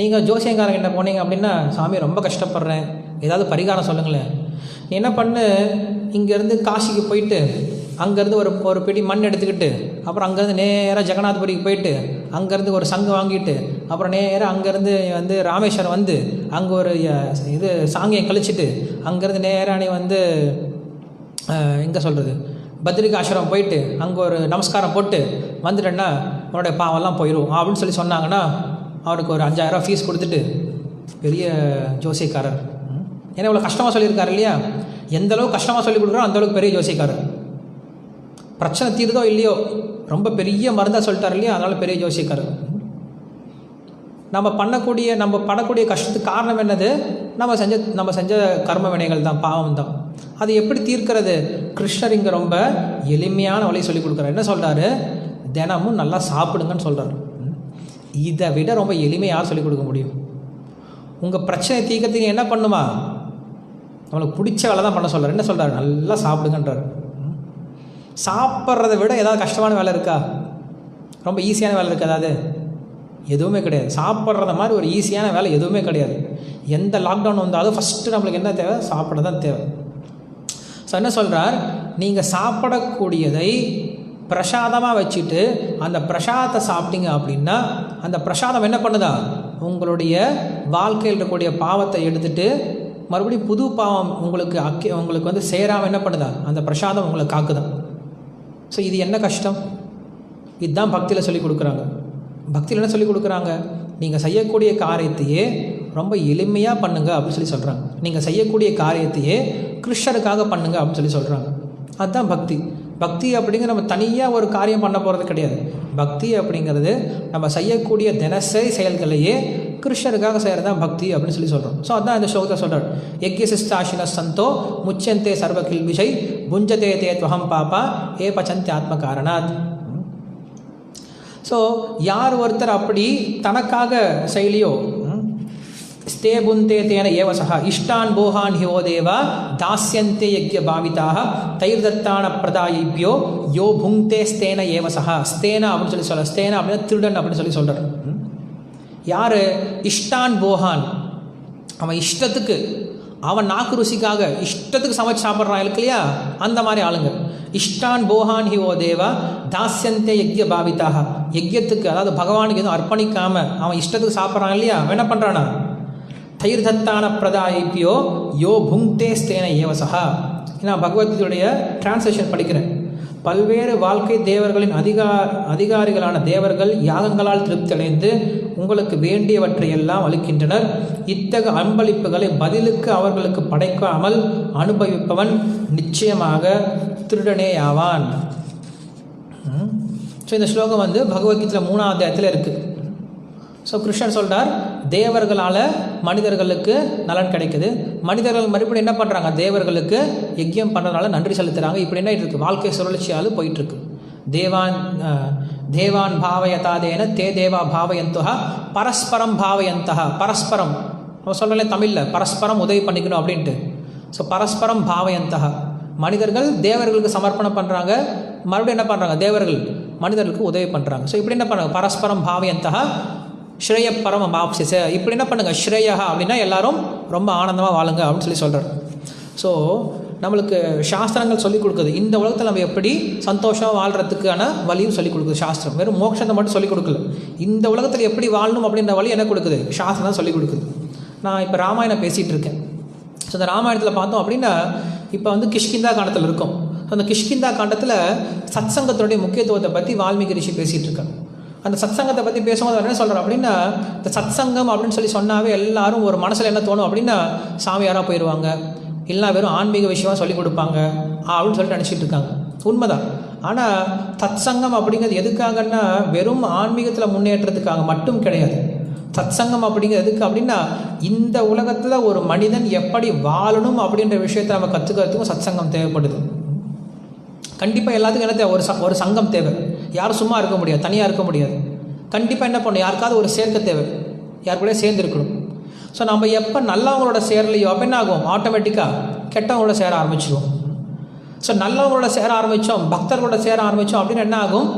நீங்கள் ஜோசியங்காரங்கிட்ட போனீங்க அப்படின்னா, சாமி ரொம்ப கஷ்டப்படுறேன், ஏதாவது பரிகாரம் சொல்லுங்களேன். நீ என்ன பண்ணு, இங்கேருந்து காசிக்கு போயிட்டு அங்கேருந்து ஒரு பிடி மண் எடுத்துக்கிட்டு அப்புறம் அங்கேருந்து நேராக ஜெகநாதபுரிக்கு போயிட்டு அங்கேருந்து ஒரு சங்கு வாங்கிட்டு அப்புறம் நேராக அங்கேருந்து வந்து ராமேஸ்வரம் வந்து அங்கே ஒரு இது சாங்கியம் கழிச்சிட்டு அங்கேருந்து நேராக நீ வந்து எங்கே சொல்கிறது பத்ரிகாசிரமம் போயிட்டு அங்கே ஒரு நமஸ்காரம் போட்டு வந்துட்டேன்னா அவனுடைய பாவெல்லாம் போயிடும் அப்படின்னு சொன்னாங்கன்னா அவனுக்கு ஒரு 5000 ஃபீஸ் கொடுத்துட்டு பெரிய ஜோசியக்காரர். ஏன்னா இவ்வளோ கஷ்டமாக சொல்லியிருக்காரு இல்லையா, எந்த அளவுக்கு கஷ்டமாக சொல்லி கொடுக்குறோம் அந்தளவுக்கு பெரிய ஜோசியக்காரர். பிரச்சனை தீருதோ இல்லையோ ரொம்ப பெரிய மருந்தாக சொல்லிட்டார் இல்லையா, அதனால் பெரிய ஜோசியக்காரர். நம்ம படக்கூடிய கஷ்டத்துக்கு காரணம் என்னது, நம்ம செஞ்ச கர்ம வினைகள் தான், பாவம் தான். அது எப்படி தீர்க்கிறது? கிருஷ்ணர் இங்கே ரொம்ப எளிமையான வழி சொல்லி கொடுக்குறாரு. என்ன சொல்கிறாரு? தினமும் நல்லா சாப்பிடுங்கன்னு சொல்கிறார். இதை விட ரொம்ப எளிமையாக சொல்லி கொடுக்க முடியும்? உங்கள் பிரச்சனை தீர்க்கறதுக்கு என்ன பண்ணுமா, நம்மளுக்கு பிடிச்ச வேலை தான் பண்ண சொல்கிறார். என்ன சொல்கிறார்? நல்லா சாப்பிடுங்கன்றார். சாப்பிட்றத விட ஏதாவது கஷ்டமான வேலை இருக்கா? ரொம்ப ஈஸியான வேலை இருக்கா? அதாவது எதுவுமே கிடையாது. சாப்பிட்றத மாதிரி ஒரு ஈஸியான வேலை எதுவுமே கிடையாது. எந்த லாக்டவுன் வந்தாலும் ஃபஸ்ட்டு நம்மளுக்கு என்ன தேவை? சாப்பிட தான் தேவை. ஸோ என்ன சொல்கிறார்? நீங்கள் சாப்பிடக்கூடியதை பிரசாதமாக வச்சுட்டு அந்த பிரசாதத்தை சாப்பிட்டீங்க அப்படின்னா அந்த பிரசாதம் என்ன பண்ணுதா, உங்களுடைய வாழ்க்கையில் இருக்கக்கூடிய பாவத்தை எடுத்துகிட்டு மறுபடியும் புது பாவம் உங்களுக்கு வந்து சேராமல் என்ன பண்ணுதா, அந்த பிரசாதம் உங்களை காக்குதான். ஸோ இது என்ன கஷ்டம்? இதுதான் பக்தியில் சொல்லி கொடுக்குறாங்க. பக்தியில் என்ன சொல்லி கொடுக்குறாங்க? நீங்கள் செய்யக்கூடிய காரியத்தையே ரொம்ப எளிமையாக பண்ணுங்க அப்படின்னு சொல்லி சொல்கிறாங்க. நீங்கள் செய்யக்கூடிய காரியத்தையே கிருஷ்ணருக்காக பண்ணுங்க அப்படின்னு சொல்லி சொல்கிறாங்க. அதுதான் பக்தி. பக்தி அப்படிங்கிற நம்ம தனியாக ஒரு காரியம் பண்ண போகிறது கிடையாது. பக்தி அப்படிங்கிறது நம்ம செய்யக்கூடிய தினசரி செயல்களையே கிருஷ்ணருக்காக செய்கிறது தான் பக்தி அப்படின்னு சொல்லி சொல்கிறோம். ஸோ அதுதான் இந்த ஸ்லோகத்தை சொல்கிறார். யக்ஞசிஸ்தாசின சந்தோ முச்சந்தே சர்வ கில்பிஷை புஞ்சதே தே துவகம் பாப்பா ஏ பச்சந்தி ஆத்ம காரணாத். ஸோ யார் ஒருத்தர் அப்படி தனக்காக செயலியோ ஸ்தே புந்தே தேன ஏவசா இஷ்டான் போகான் ஹியோ தேவா தாஸ்யந்தே யக்ய பாவிதாக தைர்தத்தான பிரதாயிபியோ யோ புங்கே ஸ்தேன ஏவசா. ஸ்தேனா அப்படின்னு சொல்லி சொல்கிறார். ஸ்தேனா அப்படின்னா திருடன் அப்படின்னு சொல்லி சொல்கிறார். யார்? இஷ்டான் போகான், அவன் இஷ்டத்துக்கு, அவன் நாக்கு ருசிக்காக இஷ்டத்துக்கு சமைச்சு சாப்பிட்றான் இருக்கு இல்லையா, அந்த மாதிரி ஆளுங்க. இஷ்டான் போகான் ஹிவோ தேவா தாஸ்யந்தே யக்ய பாவிதாக. யக்யத்துக்கு அதாவது பகவானுக்கு எதுவும் அர்ப்பணிக்காமல் அவன் இஷ்டத்துக்கு சாப்பிட்றான் இல்லையா, அவன் என்ன பண்ணுறானா, தைர்தத்தான பிரதாயிப்பியோ யோ புங்கே ஸ்தேன ஏவசா. நான் பகவத்கீதையுடைய டிரான்ஸ்லேஷன் படிக்கிறேன். பல்வேறு வாழ்க்கை தேவர்களின் அதிகாரிகளான தேவர்கள் யாகங்களால் திருப்தி அடைந்து உங்களுக்கு வேண்டியவற்றையெல்லாம் அளிக்கின்றனர். இத்தகைய அன்பளிப்புகளை பதிலுக்கு அவர்களுக்கு படைக்காமல் அனுபவிப்பவன் நிச்சயமாக திருடனே ஆவான். ஸோ இந்த ஸ்லோகம் வந்து பகவத்கீதையில் 3ஆம் அத்தியாயத்தில் இருக்குது. ஸோ கிருஷ்ணர் சொல்கிறார், தேவர்களால் மனிதர்களுக்கு நலன் கிடைக்குது. மனிதர்கள் மறுபடியும் என்ன பண்ணுறாங்க, தேவர்களுக்கு யஜ்யம் பண்ணுறதுனால நன்றி செலுத்துகிறாங்க. இப்படி என்ன இருக்குது, வாழ்க்கை சுழற்சியால் போயிட்டுருக்கு. தேவான் பாவயதாதேன தே தேவா பாவயந்தா பரஸ்பரம் பாவயந்தா. பரஸ்பரம் நம்ம சொல்லலை தமிழில், பரஸ்பரம் உதவி பண்ணிக்கணும் அப்படின்ட்டு. ஸோ பரஸ்பரம் பாவயந்தா, மனிதர்கள் தேவர்களுக்கு சமர்ப்பணம் பண்ணுறாங்க, மறுபடியும் என்ன பண்ணுறாங்க, தேவர்கள் மனிதர்களுக்கு உதவி பண்ணுறாங்க. ஸோ இப்படி என்ன பண்ணுறாங்க, பரஸ்பரம் பாவயந்தா ஸ்ரேய பரம மாப்சிச. இப்படி என்ன பண்ணுங்கள், ஸ்ரேயா அப்படின்னா எல்லாரும் ரொம்ப ஆனந்தமாக வாழுங்க அப்படின்னு சொல்லி சொல்கிறார். ஸோ நம்மளுக்கு சாஸ்திரங்கள் சொல்லிக் கொடுக்குது, இந்த உலகத்தில் நம்ம எப்படி சந்தோஷமாக வாழ்கிறதுக்கான வழியும் சொல்லிக் கொடுக்குது சாஸ்திரம். வெறும் மோட்சத்தை மட்டும் சொல்லிக் கொடுக்கல, இந்த உலகத்தில் எப்படி வாழணும் அப்படின்ற வழி என்ன கொடுக்குது, சாஸ்திரம் தான் சொல்லிக் கொடுக்குது. நான் இப்போ ராமாயணம் பேசிகிட்டு இருக்கேன். ஸோ அந்த ராமாயணத்தில் பார்த்தோம் அப்படின்னா இப்போ வந்து கிஷ்கிந்தா காண்டத்தில் இருக்கும். ஸோ அந்த கிஷ்கிந்தா காண்டத்தில் சத்சங்கத்தினுடைய முக்கியத்துவத்தை பற்றி வால்மீகி ரிஷி பேசிகிட்டு இருக்காங்க. அந்த சத்சங்கத்தை பற்றி பேசும்போது அவர் என்ன சொல்கிறார் அப்படின்னா, இந்த சத்சங்கம் அப்படின்னு சொல்லி சொன்னாவே எல்லாரும் ஒரு மனசில் என்ன தோணும் அப்படின்னா, சாமியாராக போயிடுவாங்க, இல்லைனா வெறும் ஆன்மீக விஷயமாக சொல்லிக் கொடுப்பாங்க அப்படின்னு சொல்லிட்டு நினச்சிட்டு இருக்காங்க. உண்மைதான். ஆனால் சத்சங்கம் அப்படிங்கிறது எதுக்காகன்னா வெறும் ஆன்மீகத்தில் முன்னேற்றத்துக்காக மட்டும் கிடையாது. சத்சங்கம் அப்படிங்கிறது எதுக்கு அப்படின்னா, இந்த உலகத்தில் ஒரு மனிதன் எப்படி வாழணும் அப்படின்ற விஷயத்தை நம்ம கற்றுக்கிறதுக்கும் சத்சங்கம் தேவைப்படுது. கண்டிப்பாக எல்லாத்துக்கும் என்ன தேவை, ஒரு சங்கம் தேவை. யாரும் சும்மா இருக்க முடியாது, தனியாக இருக்க முடியாது. கண்டிப்பாக என்ன பண்ணணும், யாருக்காவது ஒரு சேர்க்க தேவை, யார் கூட சேர்ந்துருக்கணும். ஸோ நம்ம எப்போ நல்லவங்களோட சேரலையோ அப்போ என்ன ஆகும், ஆட்டோமேட்டிக்காக கெட்டவங்களோட சேர ஆரம்பிச்சிடுவோம். ஸோ நல்லவங்களோட சேர ஆரம்பித்தோம், பக்தர்களோட சேர ஆரம்பித்தோம் அப்படின்னு என்ன ஆகும்,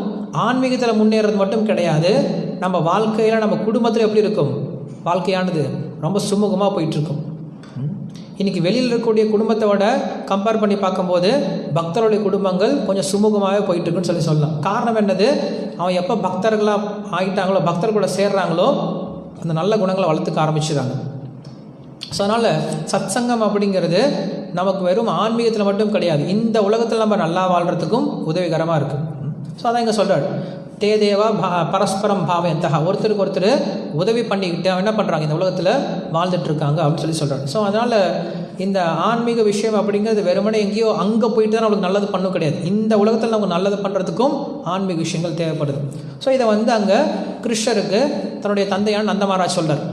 ஆன்மீகத்தில் முன்னேறது மட்டும் கிடையாது, நம்ம வாழ்க்கையில் நம்ம குடும்பத்தில் எப்படி இருக்கும், வாழ்க்கையானது ரொம்ப சுமூகமாக போயிட்டுருக்கும். இன்றைக்கி வெளியில் இருக்கக்கூடிய குடும்பத்தை விட கம்பேர் பண்ணி பார்க்கும்போது பக்தருடைய குடும்பங்கள் கொஞ்சம் சுமூகமாகவே போயிட்டுருக்குன்னு சொல்லலாம். காரணம் என்னது, அவன் எப்போ பக்தர்களாக ஆகிட்டாங்களோ, பக்தர்களோட சேர்றாங்களோ, அந்த நல்ல குணங்களை வளர்த்துக்க ஆரம்பிச்சுறாங்க. ஸோ அதனால் சத்சங்கம் அப்படிங்கிறது நமக்கு வெறும் ஆன்மீகத்தில் மட்டும் கிடையாது, இந்த உலகத்தில் நம்ம நல்லா வாழ்கிறதுக்கும் உதவிகரமாக இருக்குது. ஸோ அதான் இங்கே சொல்கிறார், தே தேவா பரஸ்பரம் பாவயந்தகா, ஒருத்தருக்கு ஒருத்தர் உதவி பண்ணிக்கிட்டு என்ன பண்ணுறாங்க, இந்த உலகத்தில் வாழ்ந்துட்டுருக்காங்க அப்படின்னு சொல்கிறார். ஸோ அதனால் இந்த ஆன்மீக விஷயம் அப்படிங்கிறது வெறுமனே எங்கேயோ அங்கே போயிட்டு தான் நம்மளுக்கு நல்லது பண்ணும் கிடையாது, இந்த உலகத்தில் நமக்கு நல்லது பண்ணுறதுக்கும் ஆன்மீக விஷயங்கள் தேவைப்படுது. ஸோ இதை அங்கே கிருஷ்ணருக்கு தன்னுடைய தந்தையான நந்த மகாராஜ் சொல்கிறார்,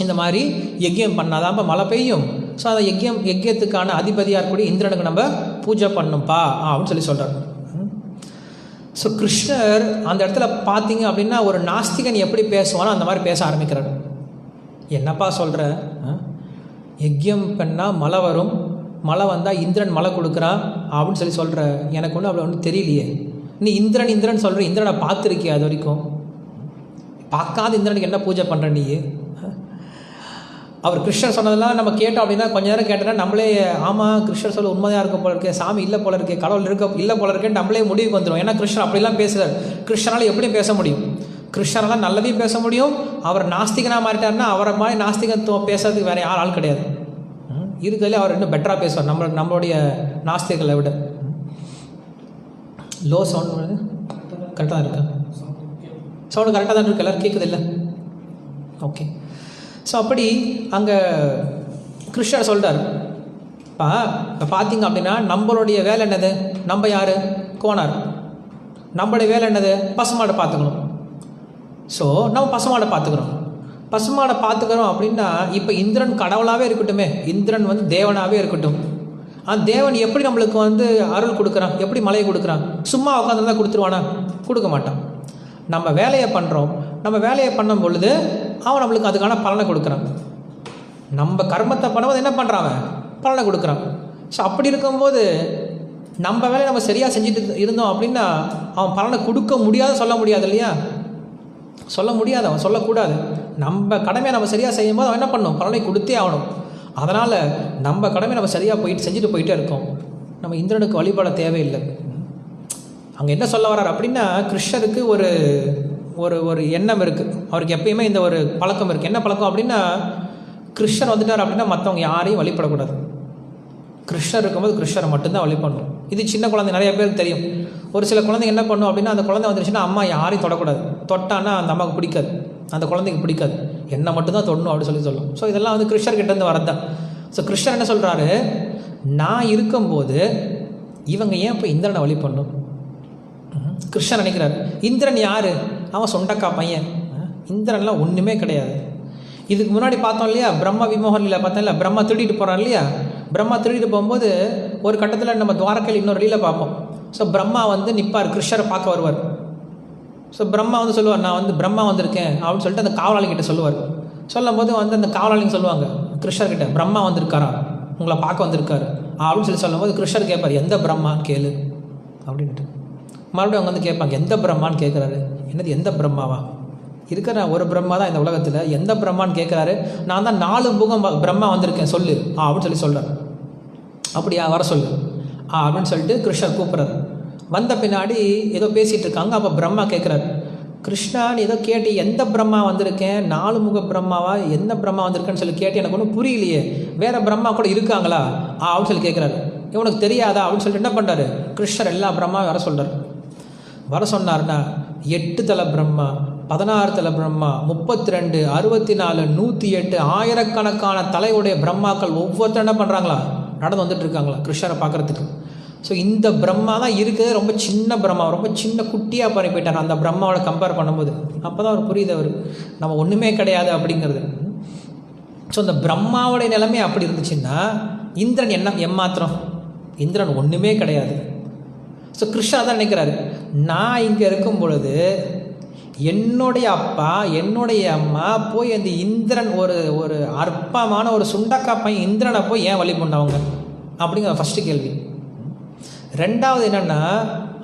இந்த மாதிரி யஜ்யம் பண்ணாதான் இப்போ மழை பெய்யும். ஸோ அதை யஜ்யத்துக்கான அதிபதியாக இருக்கக்கூடிய இந்திரனுக்கு நம்ம பூஜை பண்ணும்பா அப்படின்னு சொல்கிறார். ஸோ கிருஷ்ணர் அந்த இடத்துல பார்த்தீங்க அப்படின்னா ஒரு நாஸ்திகன் எப்படி பேசுவானோ அந்த மாதிரி பேச ஆரம்பிக்கிறார். என்னப்பா சொல்கிற, யஜ்யம் பண்ணால் மழை வரும், மழை வந்தால் இந்திரன் மழை கொடுக்குறான் அப்படின்னு சொல்கிற, எனக்கு ஒன்றும் அவ்வளோ ஒன்றும் தெரியலையே. நீ இந்திரன் சொல்கிற, இந்திரனை பார்த்துருக்கியா அது வரைக்கும்? பார்க்காத இந்திரனுக்கு என்ன பூஜை பண்ணுற நீ? அவர் கிருஷ்ணர் சொன்னதெல்லாம் நம்ம கேட்டோம் அப்படின்னா கொஞ்ச நேரம் கேட்டோன்னா நம்மளே ஆமாம் கிருஷ்ணர் சொல்ல உண்மையாக இருக்க போல இருக்கே, சாமி இல்லை போல இருக்கே, கடவுள் இல்லை போல இருக்கேன்னு நம்மளே முடிவுக்கு வந்துடும். ஏன்னா கிருஷ்ணர் அப்படிலாம் பேசுகிறார். கிருஷ்ணனால் எப்படியும் பேச முடியும், கிருஷ்ணனால் நல்லதையும் பேச முடியும். அவர் நாஸ்திகனாக மாறிட்டார்னா அவரை மாதிரி நாஸ்திகத்துவம் பேசுறதுக்கு வேறு ஆள் கிடையாது. இருக்கிறதுலே அவர் இன்னும் பெட்டராக பேசுவார் நம்மளுடைய நாஸ்திகளை விட. லோ சவுண்ட் கரெக்டாக தான் இருக்கா? சவுண்டு கரெக்டாக தான் இருக்கு, எல்லோரும் கேட்குது இல்லை? ஓகே. ஸோ அப்படி அங்கே கிருஷ்ணர் சொல்கிறார், பார்த்தீங்க அப்படின்னா நம்மளுடைய வேலை என்னது, நம்ம யார் கோனார், நம்மளுடைய வேலை என்னது பசுமாடை பார்த்துக்கணும். ஸோ நம்ம பசுமாடை பார்த்துக்கிறோம் அப்படின்னா இப்போ இந்திரன் கடவுளாகவே இருக்கட்டுமே, இந்திரன் தேவனாகவே இருக்கட்டும், அந்த தேவன் எப்படி நம்மளுக்கு அருள் கொடுக்குறான், எப்படி மழையை கொடுக்குறான்? சும்மா உட்காந்துருந்தா கொடுத்துருவானா? கொடுக்க மாட்டான். நம்ம வேலையை பண்ணுறோம், நம்ம வேலையை பண்ணும் பொழுது அவன் நம்மளுக்கு அதுக்கான பலனை கொடுக்குறான். நம்ம கர்மத்தை பண்ணும்போது என்ன பண்ணுறான், பலனை கொடுக்குறான். ஸோ அப்படி இருக்கும்போது நம்ம வேலையை நம்ம சரியாக செஞ்சுட்டு இருந்தோம் அப்படின்னா அவன் பலனை கொடுக்க முடியாது, சொல்ல முடியாது இல்லையா? சொல்ல முடியாது, அவன் சொல்லக்கூடாது. நம்ம கடமையை நம்ம சரியாக செய்யும் போது அவன் என்ன பண்ணணும், பலனை கொடுத்தே ஆகணும். அதனால் நம்ம கடமையை நம்ம சரியாக செஞ்சுட்டு போயிட்டே இருக்கோம். நம்ம இந்திரனுக்கு வழிபட தேவையில்லை. அங்கே என்ன சொல்ல வர்றார் அப்படின்னா, கிருஷ்ணருக்கு ஒரு ஒரு ஒரு எண்ணம் இருக்குது, அவருக்கு எப்பயுமே இந்த ஒரு பழக்கம் இருக்குது. என்ன பழக்கம் அப்படின்னா, கிருஷ்ணர் வந்துட்டார் அப்படின்னா மற்றவங்க யாரையும் வழிபடக்கூடாது. கிருஷ்ணர் இருக்கும்போது கிருஷ்ணரை மட்டும்தான் வழிபடணும். இது சின்ன குழந்தை நிறைய பேருக்கு தெரியும். ஒரு சில குழந்தைங்க என்ன பண்ணும் அப்படின்னா, அந்த குழந்தை வந்துருச்சுன்னா அம்மா யாரையும் தொடக்கூடாது, தொட்டான்னா அந்த அம்மாவுக்கு பிடிக்காது, அந்த குழந்தைக்கு பிடிக்காது, என்னை மட்டும்தான் தொடணும் அப்படின்னு சொல்லும். ஸோ இதெல்லாம் கிருஷ்ணர்கிட்டேருந்து வரதான். ஸோ கிருஷ்ணர் என்ன சொல்கிறாரு, நான் இருக்கும்போது இவங்க ஏன் இப்போ இந்திரனை வழிபடணும்? கிருஷ்ணன் நினைக்கிறார், இந்திரன் யார், அவன் சொண்டக்கா பையன், இந்திரன்லாம் ஒன்றுமே கிடையாது. இதுக்கு முன்னாடி பார்த்தோம் இல்லையா, பிரம்ம விமோகன் இல்லை பார்த்தோம் இல்லை, பிரம்மா திருடிட்டு போகிறான் இல்லையா? பிரம்மா திருடிட்டு போகும்போது ஒரு கட்டத்தில் நம்ம துவாரக்கையில் இன்னொரு வெளியில் பார்ப்போம். ஸோ பிரம்மா நிற்பார், கிருஷ்ணரை பார்க்க வருவார். ஸோ பிரம்மா சொல்லுவார், நான் பிரம்மா வந்திருக்கேன் அப்படின்னு சொல்லிட்டு அந்த காவலாளிகிட்ட சொல்லுவார். சொல்லும் போது அந்த காவலாளிங்க சொல்லுவாங்க கிருஷ்ணர்கிட்ட, பிரம்மா வந்திருக்காரா, உங்களை பார்க்க வந்திருக்காரு அப்படின்னு சொல்லும்போது கிருஷ்ணர் கேட்பார், எந்த பிரம்மான்னு கேளு அப்படின்ட்டு. மறுபடியும் அவங்க கேட்பாங்க, எந்த பிரம்மான்னு கேட்குறாரு. என்னது எந்த பிரம்மாவா, இருக்கிற ஒரு பிரம்மா தான் இந்த உலகத்தில், எந்த பிரம்மான்னு கேட்குறாரு, நான் தான் 4 முகம் பிரம்மா வந்திருக்கேன் சொல்லு அப்படின்னு சொல்கிறேன். அப்படியா, வர சொல்லு அப்படின்னு சொல்லிட்டு கிருஷ்ணர் கூப்பிட்றாரு. வந்த பின்னாடி ஏதோ பேசிகிட்டு இருக்காங்க. அப்போ பிரம்மா கேட்குறாரு, கிருஷ்ணான்னு ஏதோ கேட்டு எந்த பிரம்மா வந்திருக்கேன், 4 முக பிரம்மாவா, எந்த பிரம்மா வந்திருக்கேன்னு சொல்லி கேட்டு எனக்கு ஒன்றும் புரியலையே, வேறு பிரம்மா கூட இருக்காங்களா அப்படின்னு சொல்லி கேட்குறாரு. இவனுக்கு தெரியாதா அப்படின்னு சொல்லிட்டு என்ன பண்ணுறாரு, கிருஷ்ணர் எல்லா பிரம்மாவும் வர சொல்கிறார். வர சொன்னார்னா 8 தலை பிரம்மா, 16 தலை பிரம்மா, 32, 64, 108 ஆயிரக்கணக்கான தலையுடைய பிரம்மாக்கள் ஒவ்வொருத்தரும் என்ன பண்ணுறாங்களா, நடந்து வந்துட்டு இருக்காங்களா கிருஷ்ணரை பார்க்குறதுக்கு. ஸோ இந்த பிரம்மா தான் இருக்குது ரொம்ப சின்ன பிரம்மா, ரொம்ப சின்ன குட்டியாக பண்ணி போயிட்டார் அந்த பிரம்மாவோட கம்பேர் பண்ணும்போது. அப்போ தான் அவர் புரியுது, அவர் நம்ம ஒன்றுமே கிடையாது அப்படிங்கிறது. ஸோ இந்த பிரம்மாவோடைய நிலைமை அப்படி இருந்துச்சுன்னா இந்திரன் என்ன எம்மாத்திரம், இந்திரன் ஒன்றுமே கிடையாது. ஸோ கிருஷ்ணா தான் நினைக்கிறாரு, நான் இங்கே இருக்கும் பொழுது என்னுடைய அப்பா என்னுடைய அம்மா போய் அந்த இந்திரன் ஒரு அற்பமான ஒரு சுண்டக்கா பையன் இந்திரனை போய் ஏன் வழி பண்ணவங்க அப்படிங்கிற ஃபஸ்ட்டு கேள்வி. ரெண்டாவது என்னென்னா,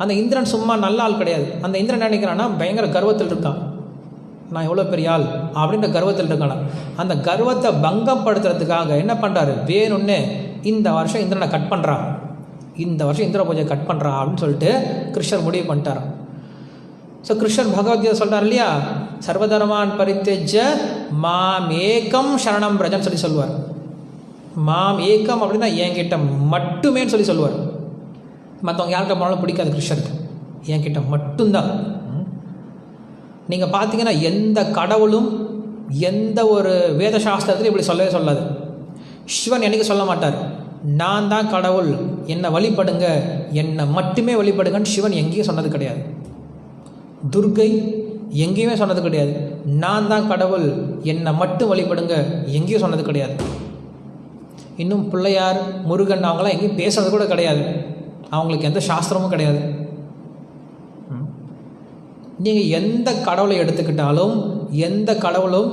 அந்த இந்திரன் சும்மா நல்ல ஆள் கிடையாது. அந்த இந்திரன் நினைக்கிறான்னா பயங்கர கர்வத்தில் இருக்கான். நான் எவ்வளோ பெரிய ஆள் அப்படின்ற கர்வத்தில் இருக்கானா. அந்த கர்வத்தை பங்கப்படுத்துறதுக்காக என்ன பண்ணுறாரு, வேணும்னு இந்த வருஷம் இந்திரனை கட் பண்ணுறான், இந்த வருஷம் இந்திர பூஜை கட் பண்ணுறான் அப்படின்னு சொல்லிட்டு கிருஷ்ணர் முடிவு பண்ணிட்டாரான். ஸோ கிருஷ்ணர் பகவத்கீதை சொல்கிறார் இல்லையா, சர்வதர்மான் பரித்தேஜ மாம் ஏகம் சரணம் பிரஜன்னு சொல்லுவார். மாம் ஏகம் அப்படின்னா என்கிட்ட மட்டுமேன்னு சொல்லுவார். மற்றவங்க யார்கிட்ட போனாலும் பிடிக்காது கிருஷ்ணருக்கு, என்கிட்ட மட்டும்தான். நீங்கள் பார்த்தீங்கன்னா எந்த கடவுளும் எந்த ஒரு வேத சாஸ்திரத்திலும் இப்படி சொல்லவே சொல்லாது. சிவன் என்னைக்கு சொல்ல மாட்டார், நான் தான் கடவுள், என்னை வழிபடுங்க, என்னை மட்டுமே வழிபடுங்கன்னு சிவன் எங்கேயும் சொன்னது கிடையாது. துர்கை எங்கேயுமே சொன்னது கிடையாது, நான் தான் கடவுள், என்னை மட்டும் வழிபடுங்க, எங்கேயும் சொன்னது கிடையாது. இன்னும் பிள்ளையார், முருகன் அவங்களாம் எங்கேயும் பேசுறது கூட கிடையாது, அவங்களுக்கு எந்த சாஸ்திரமும் கிடையாது. நீங்கள் எந்த கடவுளை எடுத்துக்கிட்டாலும் எந்த கடவுளும்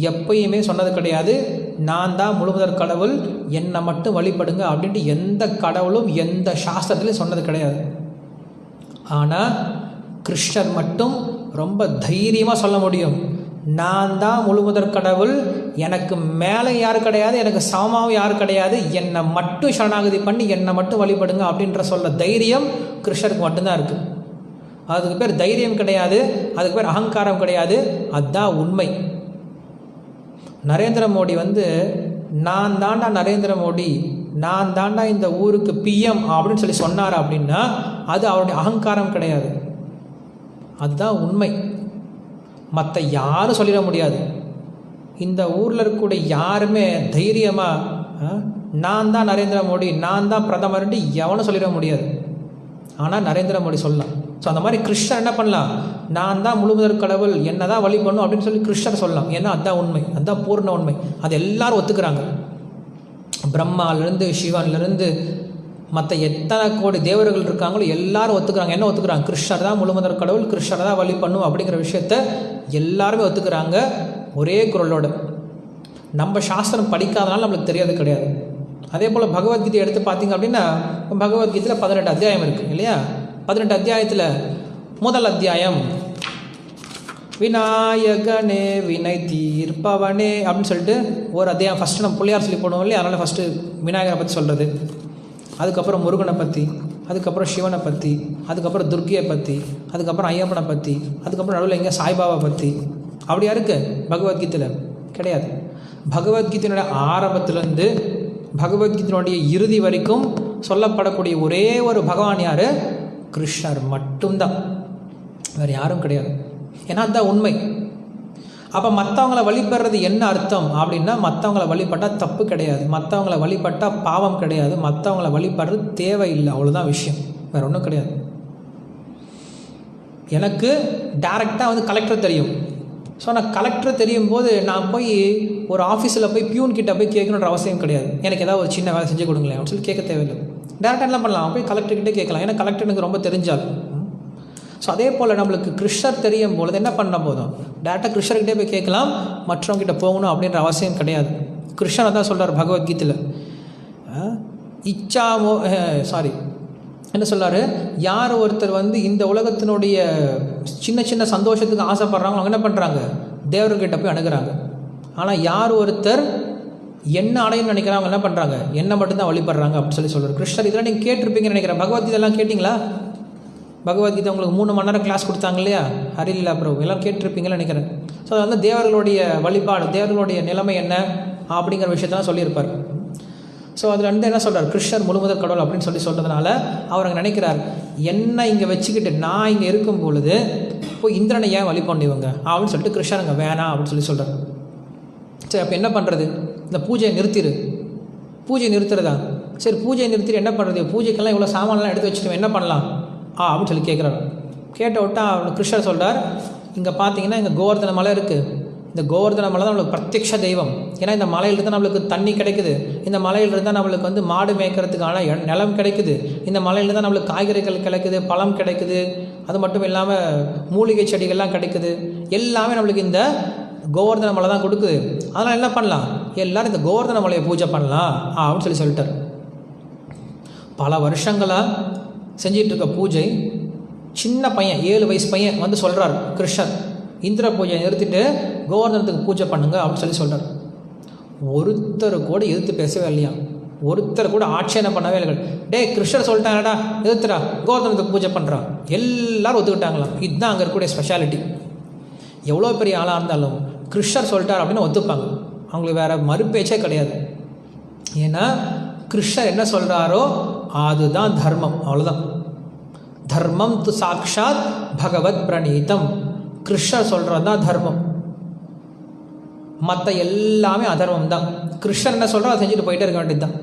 எப்பயுமே சொன்னது கிடையாது, நான் தான் முழுமுதற் கடவுள், என்னை மட்டும் வழிபடுங்க அப்படின்ட்டு எந்த கடவுளும் எந்த சாஸ்திரத்துலையும் சொன்னது கிடையாது. ஆனால் கிருஷ்ணர் மட்டும் ரொம்ப தைரியமாக சொல்ல முடியும், நான் தான் முழுமுதற் கடவுள், எனக்கு மேலே யாரும் கிடையாது, எனக்கு சமமாகவும் யாரும் கிடையாது, என்னை மட்டும் சரணாகதி பண்ணி என்னை மட்டும் வழிபடுங்க அப்படின்ற சொல்ல தைரியம் கிருஷ்ணருக்கு மட்டும்தான் இருக்குது. அதுக்கு பேர் தைரியம் கிடையாது, அதுக்கு பேர் அகங்காரம் கிடையாது, அதுதான் உண்மை. நரேந்திர மோடி நான் தாண்டா நரேந்திர மோடி, நான் தாண்டா இந்த ஊருக்கு பிஎம் அப்படின்னு சொன்னார் அப்படின்னா அது அவருடைய அகங்காரம் கிடையாது, அதுதான் உண்மை. மற்ற யாரும் சொல்லிட முடியாது. இந்த ஊரில் இருக்கக்கூடிய யாருமே தைரியமாக நான் தான் நரேந்திர மோடி, நான் தான் பிரதமர்ன்ட்டு எவனும் சொல்லிட முடியாது. ஆனால் நரேந்திர மோடி சொல்லலாம். ஸோ அந்த மாதிரி கிருஷ்ணர் என்ன பண்ணலாம், நான் தான் முழுமுதற் கடவுள், என்ன தான் வழி பண்ணும் அப்படின்னு கிருஷ்ணர் சொல்லலாம். ஏன்னா அதுதான் உண்மை, அதுதான் பூர்ண உண்மை. அது எல்லாரும் ஒத்துக்கிறாங்க. பிரம்மாவிலேருந்து சிவன்லேருந்து மற்ற எத்தனை கோடி தேவர்கள் இருக்காங்களோ எல்லாரும் ஒத்துக்கிறாங்க. என்ன ஒத்துக்கிறாங்க, கிருஷ்ணர் தான் முழுமுதற் கடவுள், கிருஷ்ணர் தான் வழி பண்ணும் அப்படிங்கிற விஷயத்த எல்லாருமே ஒத்துக்கிறாங்க ஒரே குரலோடு. நம்ம சாஸ்திரம் படிக்காதனால நம்மளுக்கு தெரியாது கிடையாது. அதே போல் பகவத்கீதை எடுத்து பார்த்தீங்க அப்படின்னா பகவத்கீதையில் 18 அத்தியாயம் இருக்குது இல்லையா. 18 அத்தியாயத்தில் முதல் அத்தியாயம் விநாயகனே வினை தீர்ப்பவனே அப்படின்னு சொல்லிட்டு ஒரு அத்தியாயம் ஃபஸ்ட்டு நம்ம பிள்ளையார் சொல்லி போடுவோம் இல்லையா, அதனால் ஃபஸ்ட்டு விநாயகரை பற்றி சொல்கிறது, அதுக்கப்புறம் முருகனை பற்றி, அதுக்கப்புறம் சிவனை பற்றி, அதுக்கப்புறம் துர்க்கையை பற்றி, அதுக்கப்புறம் ஐயப்பனை பற்றி, அதுக்கப்புறம் நடுவில் எங்கே சாய்பாபா பற்றி. அப்படியா இருக்குது பகவத்கீதையில்? கிடையாது. பகவத்கீதையினுடைய ஆரம்பத்திலேருந்து பகவத்கீதையினுடைய இறுதி வரைக்கும் சொல்லப்படக்கூடிய ஒரே ஒரு பகவான் யார், கிருஷ்ணர் மட்டும்தான், வேறு யாரும் கிடையாது. ஏன்னா அதுதான் உண்மை. அப்போ மற்றவங்களை வழிபடுறது என்ன அர்த்தம் அப்படின்னா, மற்றவங்களை வழிபட்டால் தப்பு கிடையாது, மற்றவங்களை வழிபட்டால் பாவம் கிடையாது, மற்றவங்களை வழிபடுறது தேவையில்லை, அவ்வளோதான் விஷயம், வேறு ஒன்றும் கிடையாது. எனக்கு டைரெக்டாக கலெக்டர் தெரியும். ஸோ நான் கலெக்டர் தெரியும் போது நான் போய் ஒரு ஆஃபீஸில் போய் பியூன் கிட்ட போய் கேட்கணுன்ற அவசியம் கிடையாது. எனக்கு ஏதாவது ஒரு சின்ன வேலை செஞ்சு கொடுங்களேன் அப்படின்னு கேட்க தேவையில்லை. டேரெக்டாக என்ன பண்ணலாம், போய் கலெக்டர்கிட்டே கேட்கலாம். ஏன்னா கலெக்டர் எனக்கு ரொம்ப தெரிஞ்சால். ஸோ அதே போல் நம்மளுக்கு கிருஷ்ணர் தெரியும் பொழுது என்ன பண்ண போதும், டேரெக்டாக கிருஷ்ணர்கிட்டே போய் கேட்கலாம், மற்றவங்கிட்ட போகணும் அப்படின்ற அவசியம் கிடையாது. கிருஷ்ணனை தான் சொல்கிறார் பகவத்கீதையில், என்ன சொல்கிறாரு, யார் ஒருத்தர் இந்த உலகத்தினுடைய சின்ன சின்ன சந்தோஷத்துக்கு ஆசைப்படுறாங்க, அவங்க என்ன பண்ணுறாங்க, தேவர்கிட்ட போய் அணுகிறாங்க. ஆனால் யார் ஒருத்தர் என்ன அடையணும்னு நினைக்கிறாங்க, என்ன பண்ணுறாங்க, என்ன மட்டும்தான் வழிபடுறாங்க அப்படின்னு சொல்கிறார் கிருஷ்ணர். இதெல்லாம் நீங்கள் கேட்டிருப்பீங்கன்னு நினைக்கிறேன். பகவத்கீதைலாம் கேட்டிங்களா? பகவத்கீதை உங்களுக்கு 3 மணி நேரம் கிளாஸ் கொடுத்தாங்க இல்லையா, ஹரிலீலா பிரபு, எல்லாம் கேட்டிருப்பீங்கன்னு நினைக்கிறேன். ஸோ அது தேவர்களுடைய வழிபாடு, தேவர்களுடைய நிலைமை என்ன அப்படிங்கிற விஷயத்தெல்லாம் சொல்லியிருப்பார். ஸோ அதில் என்ன சொல்கிறார், கிருஷ்ணர் முழுமுதற் கடவுள் அப்படின்னு சொல்கிறதுனால அவர் அங்கே நினைக்கிறார், என்ன இங்கே வச்சுக்கிட்டு நான் இங்கே இருக்கும் பொழுது போய் இந்திரனை ஏன் வழிபண்டு இவங்க அப்படின்னு சொல்லிட்டு கிருஷ்ணர் அங்கே வேணாம் அப்படின்னு சொல்கிறார். சரி, அப்போ என்ன பண்ணுறது, இந்த பூஜையை நிறுத்திடு. பூஜையை நிறுத்துறதா? சரி, பூஜையை நிறுத்திட்டு என்ன பண்ணுறது, பூஜைக்கெல்லாம் இவ்வளோ சாமான்லாம் எடுத்து வச்சுட்டு என்ன பண்ணலாம் அப்படின்னு கேட்குறாரு. கேட்ட விட்டா கிருஷ்ணர் சொல்கிறார், இங்கே பார்த்தீங்கன்னா இங்கே கோவர்தன மலை இருக்குது, இந்த கோவர்தன மலை தான் நம்மளுக்கு பிரத்யக்ஷ தெய்வம். ஏன்னா இந்த மலையிலிருந்து தான் நம்மளுக்கு தண்ணி கிடைக்குது, இந்த மலையிலிருந்து தான் நம்மளுக்கு மாடு மேய்க்கிறதுக்கான நிலம் கிடைக்குது, இந்த மலையிலிருந்து தான் நம்மளுக்கு காய்கறிகள் கிடைக்குது, பழம் கிடைக்குது, அது மட்டும் இல்லாமல் மூலிகை செடிகள்லாம் கிடைக்குது, எல்லாமே நம்மளுக்கு இந்த கோவர்தன மலை தான் கொடுக்குது. அதனால் என்ன பண்ணலாம், எல்லோரும் இந்த கோவர்தன மலையை பூஜை பண்ணலாம் அப்படின்னு சொல்லிட்டார். பல வருஷங்களாக செஞ்சிகிட்டு இருக்க பூஜை, சின்ன பையன் 7 வயசு பையன் சொல்கிறார், கிருஷ்ணர் இந்திர பூஜையை நிறுத்திட்டு கோவர்தனத்துக்கு பூஜை பண்ணுங்க அப்படின்னு சொல்கிறார். ஒருத்தர் கூட எதிர்த்து பேசவே இல்லையா, ஒருத்தர் கூட ஆட்சேபனை பண்ணவே இல்லை. கிருஷ்ணர் சொல்லிட்டாங்கடா எதிர்த்துடா கோவர்தனத்துக்கு பூஜை பண்ணுறான், எல்லாரும் ஒத்துக்கிட்டாங்களாம். இதுதான் அங்கே இருக்கக்கூடிய ஸ்பெஷாலிட்டி. எவ்வளோ பெரிய ஆளாக இருந்தாலும் கிருஷ்ணர் சொல்லிட்டார் அப்படின்னு ஒத்துப்பாங்க, அவங்களுக்கு வேறு மறுபேச்சே கிடையாது. ஏன்னா கிருஷ்ணர் என்ன சொல்கிறாரோ அதுதான் தர்மம், அவ்வளோதான். தர்மம் து சாக்ஷாத் பகவத் பிரணீதம், கிருஷ்ணர் சொல்கிறது தான் தர்மம், மற்ற எல்லாமே அதர்மம் தான். கிருஷ்ணர் என்ன சொல்கிறோம் அதை செஞ்சுட்டு போயிட்டே இருக்க வேண்டியது தான்.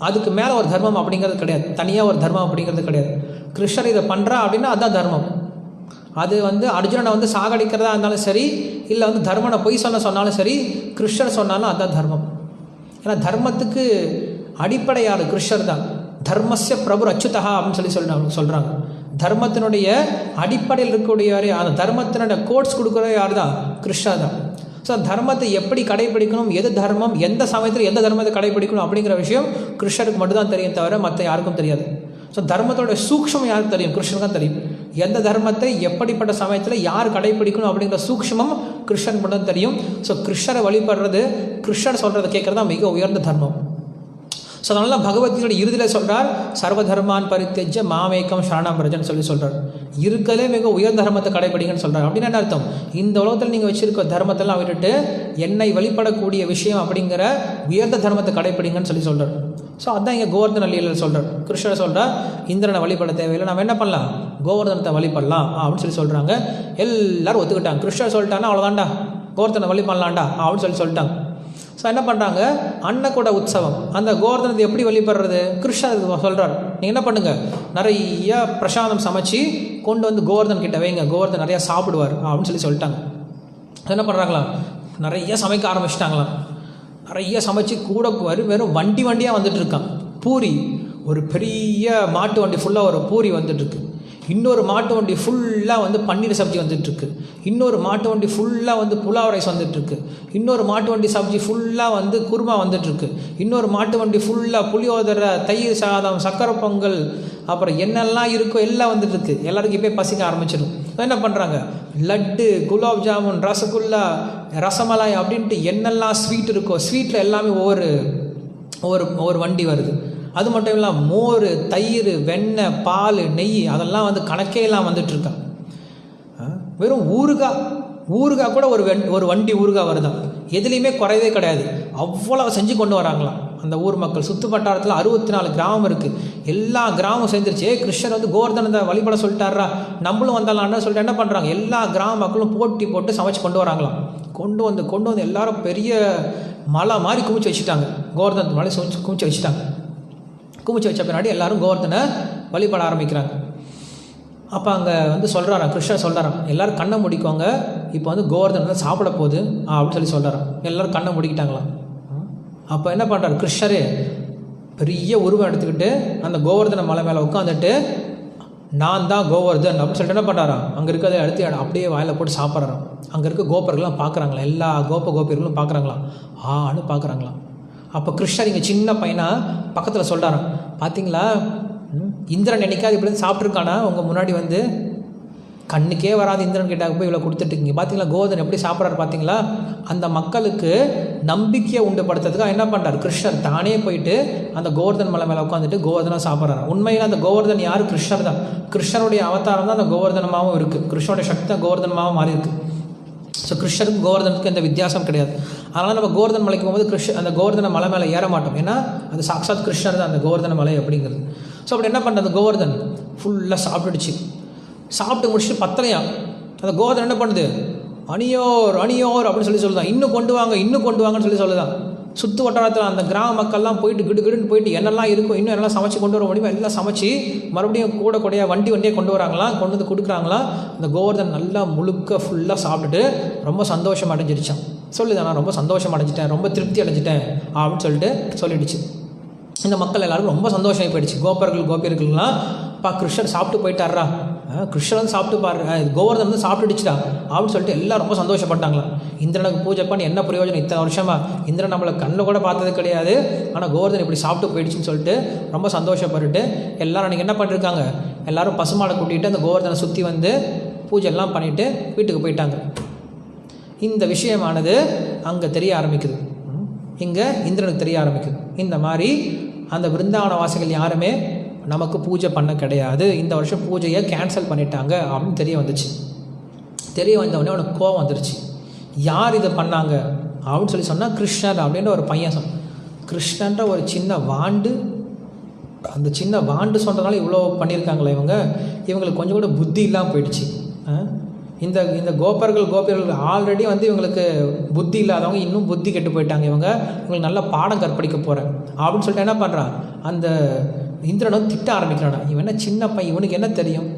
அதுக்கு மேலே ஒரு தர்மம் அப்படிங்கிறது கிடையாது, தனியாக ஒரு தர்மம் அப்படிங்கிறது கிடையாது. கிருஷ்ணர் இதை பண்ணுறா அப்படின்னா அதுதான் தர்மம். அது அர்ஜுனனை சாகடிக்கிறதா இருந்தாலும் சரி, இல்லை தர்மனை பொய் சொன்னாலும் சரி, கிருஷ்ணர் சொன்னாலும் அதுதான் தர்மம். ஏன்னா தர்மத்துக்கு அடிப்படை யார்? கிருஷ்ணர் தான். தர்மஸ்ய பிரபு அச்சுதா அப்படின்னு சொல்கிறாங்க. தர்மத்தினுடைய அடிப்படையில் இருக்கக்கூடியவர், அந்த தர்மத்தினுடைய கோட்ஸ் கொடுக்குற யார் தான்? கிருஷ்ணர் தான். ஸோ தர்மத்தை எப்படி கடைபிடிக்கணும், எது தர்மம், எந்த சமயத்தில் எந்த தர்மத்தை கடைபிடிக்கணும் அப்படிங்கிற விஷயம் கிருஷ்ணருக்கு மட்டும்தான் தெரியும், தவிர மற்ற யாருக்கும் தெரியாது. ஸோ தர்மத்தோட சூக்ஷ்மம் யாருக்கு தெரியும்? கிருஷ்ணனுக்கு தான் தெரியும். எந்த தர்மத்தை எப்படிப்பட்ட சமயத்தில் யார் கடைபிடிக்கணும் அப்படிங்கிற சூக்ஷ்மம் கிருஷ்ணனுக்கு மட்டும் தெரியும். ஸோ கிருஷ்ணரை வழிபடுறது, கிருஷ்ணர் சொல்கிறத கேட்குறது தான் மிக உயர்ந்த தர்மம். ஸோ அதனால பகவத்கீதையோட இறுதியில் சொல்கிறார், சர்வ தர்மான் பரித்தெஜ்ஜ மாமேக்கம் சரணம் ரஜன் சொல்கிறார். இருக்கிறதே மிக உயர்ந்த தர்மத்தை கடைபிடிங்கன்னு சொல்கிறார். அப்படின்னு என்ன அர்த்தம்? இந்த உலகத்தில் நீங்கள் வச்சுருக்க தர்மத்தெல்லாம் விட்டுட்டு என்னை வழிபடக்கூடிய விஷயம் அப்படிங்கிற உயர்ந்த தர்மத்தை கடைபிடிங்கன்னு சொல்கிறார். ஸோ அதுதான் இங்கே கோவர்தன லீலையில் சொல்கிறார். கிருஷ்ணர் சொல்கிறார், இந்திரனை வழிபட தேவையில்லை, நம்ம என்ன பண்ணலாம், கோவர்தனத்தை வழிபடலாம் அப்படின்னு சொல்கிறாங்க. எல்லோரும் ஒத்துக்கிட்டாங்க. கிருஷ்ணர் சொல்லிட்டாங்கன்னா அவ்வளோதான்டா, கோவர்தனை வழிபடலாம்டா அப்படின்னு சொல்லிட்டாங்க. ஸோ என்ன பண்ணுறாங்க, அன்னக்கூட உற்சவம், அந்த கோவர்தனத்தை எப்படி வழிபடுறது? கிருஷ்ணர் சொல்கிறார், நீங்கள் என்ன பண்ணுங்கள், நிறைய பிரசாதம் சமைச்சு கொண்டு கோவர்தன் கிட்ட வைங்க, கோவர்தன் நிறையா சாப்பிடுவார் அப்படின்னு சொல்லிட்டாங்க. என்ன பண்ணுறாங்களாம், நிறைய சமைக்க ஆரம்பிச்சிட்டாங்களாம். நிறைய சமைச்சு கூட வெறும் வண்டியாக வந்துட்டு இருக்கான். பூரி, ஒரு பெரிய மாட்டு வண்டி ஃபுல்லாக ஒரு பூரி வந்துட்டுருக்கு. இன்னொரு மாட்டு வண்டி ஃபுல்லாக பன்னீர் சப்ஜி வந்துட்டுருக்கு. இன்னொரு மாட்டு வண்டி ஃபுல்லாக புலாவ் ரைஸ் வந்துட்டுருக்கு. இன்னொரு மாட்டு வண்டி சப்ஜி ஃபுல்லாக குருமா வந்துட்டுருக்கு. இன்னொரு மாட்டு வண்டி ஃபுல்லாக புளியோதரை, தயிர் சாதம், சக்கரை பொங்கல், அப்புறம் என்னெல்லாம் இருக்கோ எல்லாம் வந்துட்டுருக்கு. எல்லாருக்கும் இப்போ பசிக்க ஆரம்பிச்சிடும். என்ன பண்ணுறாங்க, லட்டு, குலாப் ஜாமுன், ரசகுல்லா, ரசமலாய் அப்படின்ட்டு என்னெல்லாம் ஸ்வீட் இருக்கோ ஸ்வீட்டில் எல்லாமே ஒவ்வொரு வண்டி வருது. அது மட்டும் இல்லாமல் மோர், தயிர், வெண்ணெய், பால், நெய் அதெல்லாம் கணக்கே எல்லாம் வந்துட்டுருக்கான். வெறும் ஊறுகாய் கூட ஒரு வண்டி ஊறுகாய் வருதான். எதுலேயுமே குறையவே கிடையாது. அவ்வளோ செஞ்சு கொண்டு வராங்களாம் அந்த ஊர் மக்கள். சுற்று வட்டாரத்தில் 64 கிராமம் இருக்குது. எல்லா கிராமம் சேர்ந்துருச்சு. கிருஷ்ணர் கோவர்தனத்தை வழிபட சொல்லிட்டாரா, நம்மளும் வந்தாலான்னு சொல்லிட்டு என்ன பண்ணுறாங்க, எல்லா கிராம மக்களும் போட்டி போட்டு சமைச்சு கொண்டு வராங்களாம். கொண்டு வந்து எல்லாரும் பெரிய மலை மாதிரி குமிச்சு வச்சுட்டாங்க. கோவர்தனத்து மலை குமிச்சு வச்சுட்டாங்க. குமிச்சு வச்ச பின்னாடி எல்லாரும் கோவர்தனை வழிபட ஆரம்பிக்கிறாங்க. அப்போ அங்கே சொல்கிறாராம், கிருஷ்ணர் சொல்கிறாராம், எல்லோரும் கண்ணை முடிக்கோங்க, இப்போ கோவர்தனை சாப்பிட போகுது அப்படின்னு சொல்கிறாராம். எல்லோரும் கண்ணை முடிக்கிட்டாங்களாம். அப்போ என்ன பண்ணுறாரு, கிருஷ்ணரே பெரிய உருவம் எடுத்துக்கிட்டு அந்த கோவர்தன மலை மேலே உட்காந்துட்டு, நான் தான் கோவர்தன் அப்படின்னு சொல்லிட்டு என்ன பண்ணுறாராம், அங்கே இருக்கிறத எடுத்து அப்படியே வாயில் போட்டு சாப்பிட்றாராம். அங்கே இருக்க கோபர்கள்லாம் பார்க்குறாங்களா, எல்லா கோபியர்களும் பார்க்குறாங்களாம், ஆன்னு பார்க்குறாங்களாம். அப்போ கிருஷ்ணர் இங்கே சின்ன பையனாக பக்கத்தில் சொல்கிறாராம், பார்த்தீங்களா இந்திரன் என்னைக்காவது இப்படி சாப்பிட்ருக்கானா, உங்கள் முன்னாடி கண்ணுக்கே வராது இந்திரன் கிட்ட போய் இவ்வளோ கொடுத்துட்டுருக்கீங்க, பார்த்தீங்களா கோவர்தன் எப்படி சாப்பிட்றாரு பார்த்தீங்களா. அந்த மக்களுக்கு நம்பிக்கையை உண்டுபடுத்துறதுக்காக என்ன பண்ணுறாரு, கிருஷ்ணர் தானே போயிட்டு அந்த கோவர்தன் மலை மேலே உட்காந்துட்டு கோவர்தனாக சாப்பிட்றாரு. உண்மையில் அந்த கோவர்தன் யார், கிருஷ்ணர் தான். கிருஷ்ணருடைய அவதாரம் தான் அந்த கோவர்தனமாகவும் இருக்குது. கிருஷ்ணனுடைய சக்தி தான் கோவர்தனமாகவும் மாறி இருக்குது. ஸோ கிருஷ்ணருக்கும் கோவர்தனுக்கும் எந்த வித்தியாசம் கிடையாது. அதனால் நம்ம கோவர்தன் மலைக்கு போகும்போது அந்த கோவர்தன மலை மேலே ஏற மாட்டோம். ஏன்னா அது சாக்ஷாத் கிருஷ்ணர் தான் அந்த கோவர்தன மலை அப்படிங்கிறது. ஸோ அப்படி என்ன பண்ணுறது, கோவர்தன் ஃபுல்லாக சாப்பிட்டு முடிச்சுட்டு பத்தலையா, அந்த கோவர்தன் என்ன பண்ணுது, அணியோர் அப்படின்னு சொல்லுதான், இன்னும் கொண்டு வாங்கன்னு சொல்லுதான். சுற்று வட்டாரத்தில் அந்த கிராம மக்கள்லாம் போயிட்டு கிடுன்னு போயிட்டு என்னெல்லாம் இருக்கும், இன்னும் என்னெல்லாம் சமைச்சு கொண்டு வர முடியுமோ எல்லாம் சமைச்சு மறுபடியும் கூட வண்டியே கொண்டு வராங்களாம், கொண்டு வந்து கொடுக்குறாங்களாம். அந்த கோவர்தன் நல்லா முழுக்க ஃபுல்லாக சாப்பிட்டுட்டு ரொம்ப சந்தோஷம் அடைஞ்சிருச்சான். சொல்லுதான், நான் ரொம்ப சந்தோஷம் அடைஞ்சிட்டேன், ரொம்ப திருப்தி அடைஞ்சிட்டேன் அப்படின்னு சொல்லிடுச்சு. இந்த மக்கள் எல்லாருக்கும் ரொம்ப சந்தோஷமாக போயிடுச்சு. கோபியர்கள்லாம் கிருஷ்ணர் சாப்பிட்டு போயிட்டாரா, கிருஷ்ணன் சாப்பிட்டு பாரு, கோவர்தன் சாப்பிட்டுடுச்சுடா அப்படின்னு சொல்லிட்டு எல்லாம் ரொம்ப சந்தோஷப்பட்டாங்களாம். இந்திரனுக்கு பூஜை பண்ணி என்ன பிரயோஜனம், இத்தனை வருஷமாக இந்திரன் நம்மளை கண்ணில் கூட பார்த்தது கிடையாது, ஆனால் கோவர்தன் இப்படி சாப்பிட்டு போயிடுச்சுன்னு சொல்லிட்டு ரொம்ப சந்தோஷப்பட்டுட்டு எல்லோரும் அன்றைக்கி என்ன பண்ணியிருக்காங்க, எல்லோரும் பசுமாடை கூட்டிகிட்டு அந்த கோவர்தனை சுற்றி பூஜை எல்லாம் பண்ணிவிட்டு வீட்டுக்கு போயிட்டாங்க. இந்த விஷயமானது அங்கே தெரிய ஆரம்பிக்குது, இங்கே இந்திரனுக்கு தெரிய ஆரம்பிக்குது. இந்த மாதிரி அந்த பிருந்தாவன வாசிகள் யாருமே நமக்கு பூஜை பண்ண கிடையாது, இந்த வருஷம் பூஜையை கேன்சல் பண்ணிட்டாங்க அப்படின்னு தெரிய வந்துச்சு. தெரிய வந்தவொடனே அவனுக்கு கோவம் வந்துருச்சு. யார் இதை பண்ணாங்க அப்படின்னு சொன்னால் கிருஷ்ணர் அப்படின்ற ஒரு பையன் சொன்ன. கிருஷ்ணன்ற ஒரு சின்ன வாண்டு, அந்த சின்ன வாண்டு சொன்னதுனால இவ்வளோ பண்ணியிருக்காங்களே இவங்களுக்கு கொஞ்சம் கூட புத்தி இல்லாமல் போயிடுச்சு. இந்த கோபியர்கள் ஆல்ரெடி இவங்களுக்கு புத்தி இல்லாதவங்க இன்னும் புத்தி கெட்டு போயிட்டாங்க. இவங்களுக்கு நல்ல பாடம் கற்பழிக்க போகிறேன் அப்படின்னு சொல்லிட்டு என்ன பண்ணுறான், அந்த இந்திரனும் திட்ட ஆரம்பிக்கிறான். இவன் என்ன சின்ன பையன், இவனுக்கு என்ன தெரியும்,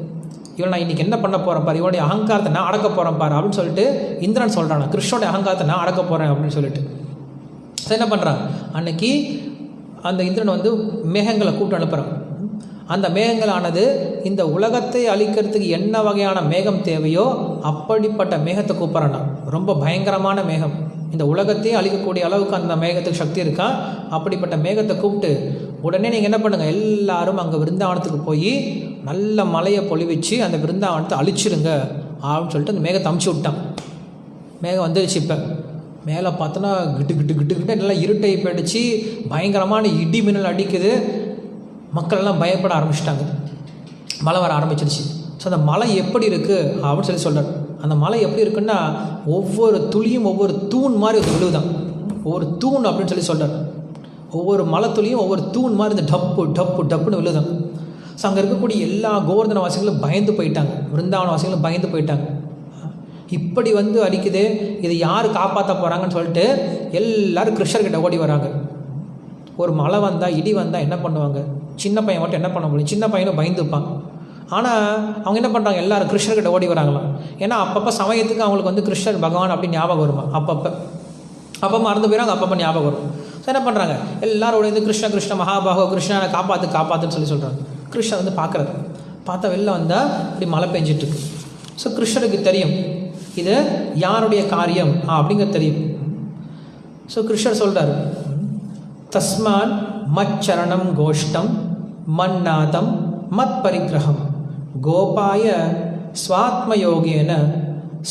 இவன் நான் இன்றைக்கி என்ன பண்ண போகிறேன் பாரு, இவனுடைய அகங்காரத்தை நான் அடக்க போகிறேன் பாரு அப்படின்னு சொல்லிட்டு இந்திரன் சொல்கிறான். கிருஷ்ணனுடைய அகங்காரத்தை நான் அடக்க போகிறேன் அப்படின்னு சொல்லிட்டு என்ன பண்ணுறான், அன்னைக்கு அந்த இந்திரன் மேகங்களை கூப்பிட்டு அனுப்புகிறான். அந்த மேகங்களானது இந்த உலகத்தை அழிக்கிறதுக்கு என்ன வகையான மேகம் தேவையோ அப்படிப்பட்ட மேகத்தை கூப்பிட்றான். ரொம்ப பயங்கரமான மேகம், இந்த உலகத்தையே அழிக்கக்கூடிய அளவுக்கு அந்த மேகத்துக்கு சக்தி இருக்கா. அப்படிப்பட்ட மேகத்தை கூப்பிட்டு உடனே நீங்கள் என்ன பண்ணுங்கள், எல்லாரும் அங்கே விருந்தாவனத்துக்கு போய் நல்ல மழையை பொழிவிச்சு அந்த விருந்தாவனத்தை அழிச்சிடுங்க அப்படின்னு சொல்லிட்டு அந்த மேகத்தை அமுச்சு விட்டான். மேகம் வந்துடுச்சு. இப்போ மேலே பார்த்தோன்னா கிட்டு கிட்டு கிட்டு கிட்ட நல்லா இருட்டை போயிடுச்சு, பயங்கரமான இடி மின்னல் அடிக்குது, மக்கள் எல்லாம் பயப்பட ஆரம்பிச்சிட்டாங்க, மழை வர ஆரம்பிச்சிருச்சு. ஸோ அந்த மழை எப்படி இருக்குது அப்படின்னு சொல்கிறார். அந்த மழை எப்படி இருக்குன்னா ஒவ்வொரு துளியும் ஒவ்வொரு தூண் மாதிரி விழுவுதான், ஒவ்வொரு தூண் அப்படின்னு சொல்கிறார். ஒவ்வொரு மலை துளியும் ஒவ்வொரு தூண் மாதிரி இந்த டப்பு டப்பு டப்புன்னு விழுதான். ஸோ அங்கே இருக்கக்கூடிய எல்லா கோவர்தன வாசிகளும் பயந்து போயிட்டாங்க, விருந்தாவன வாசிகளும் பயந்து போயிட்டாங்க. இப்படி அடிக்குது, இதை யார் காப்பாற்ற போகிறாங்கன்னு சொல்லிட்டு எல்லோரும் கிருஷ்ணர்கிட்ட ஓடி வராங்க. ஒரு மழை வந்தால் இடி வந்தால் என்ன பண்ணுவாங்க, சின்ன பையன் மட்டும் என்ன பண்ண முடியும், சின்ன பையனும் பயந்துப்பான். ஆனால் அவங்க என்ன பண்ணுறாங்க, எல்லோரும் கிருஷ்ணர்கிட்ட ஓடி வராங்களாம். ஏன்னா அப்பப்போ சமயத்துக்கு அவங்களுக்கு கிருஷ்ணர் பகவான் அப்படின்னு ஞாபகம் வருமா, அப்பப்போ மறந்து போயிடும், அப்பப்போ ஞாபகம் வரும். ஸோ என்ன பண்ணுறாங்க, எல்லாரோட கிருஷ்ண கிருஷ்ண மகாபாகோ கிருஷ்ணனை காப்பாற்றுன்னு சொல்கிறாங்க. கிருஷ்ணர் பார்க்குறாரு, பார்த்தா வெளில வந்தால் இப்படி மழை பெஞ்சிட்ருக்கு. ஸோ கிருஷ்ணருக்கு தெரியும் இது யாருடைய காரியம் அப்படிங்கிறது தெரியும். ஸோ கிருஷ்ணர் சொல்கிறார், தஸ்மான் மச்சரணம் கோஷ்டம் மன்னாதம் மத் பரிகிரகம் கோபாய ஸ்வாத்மயோகேன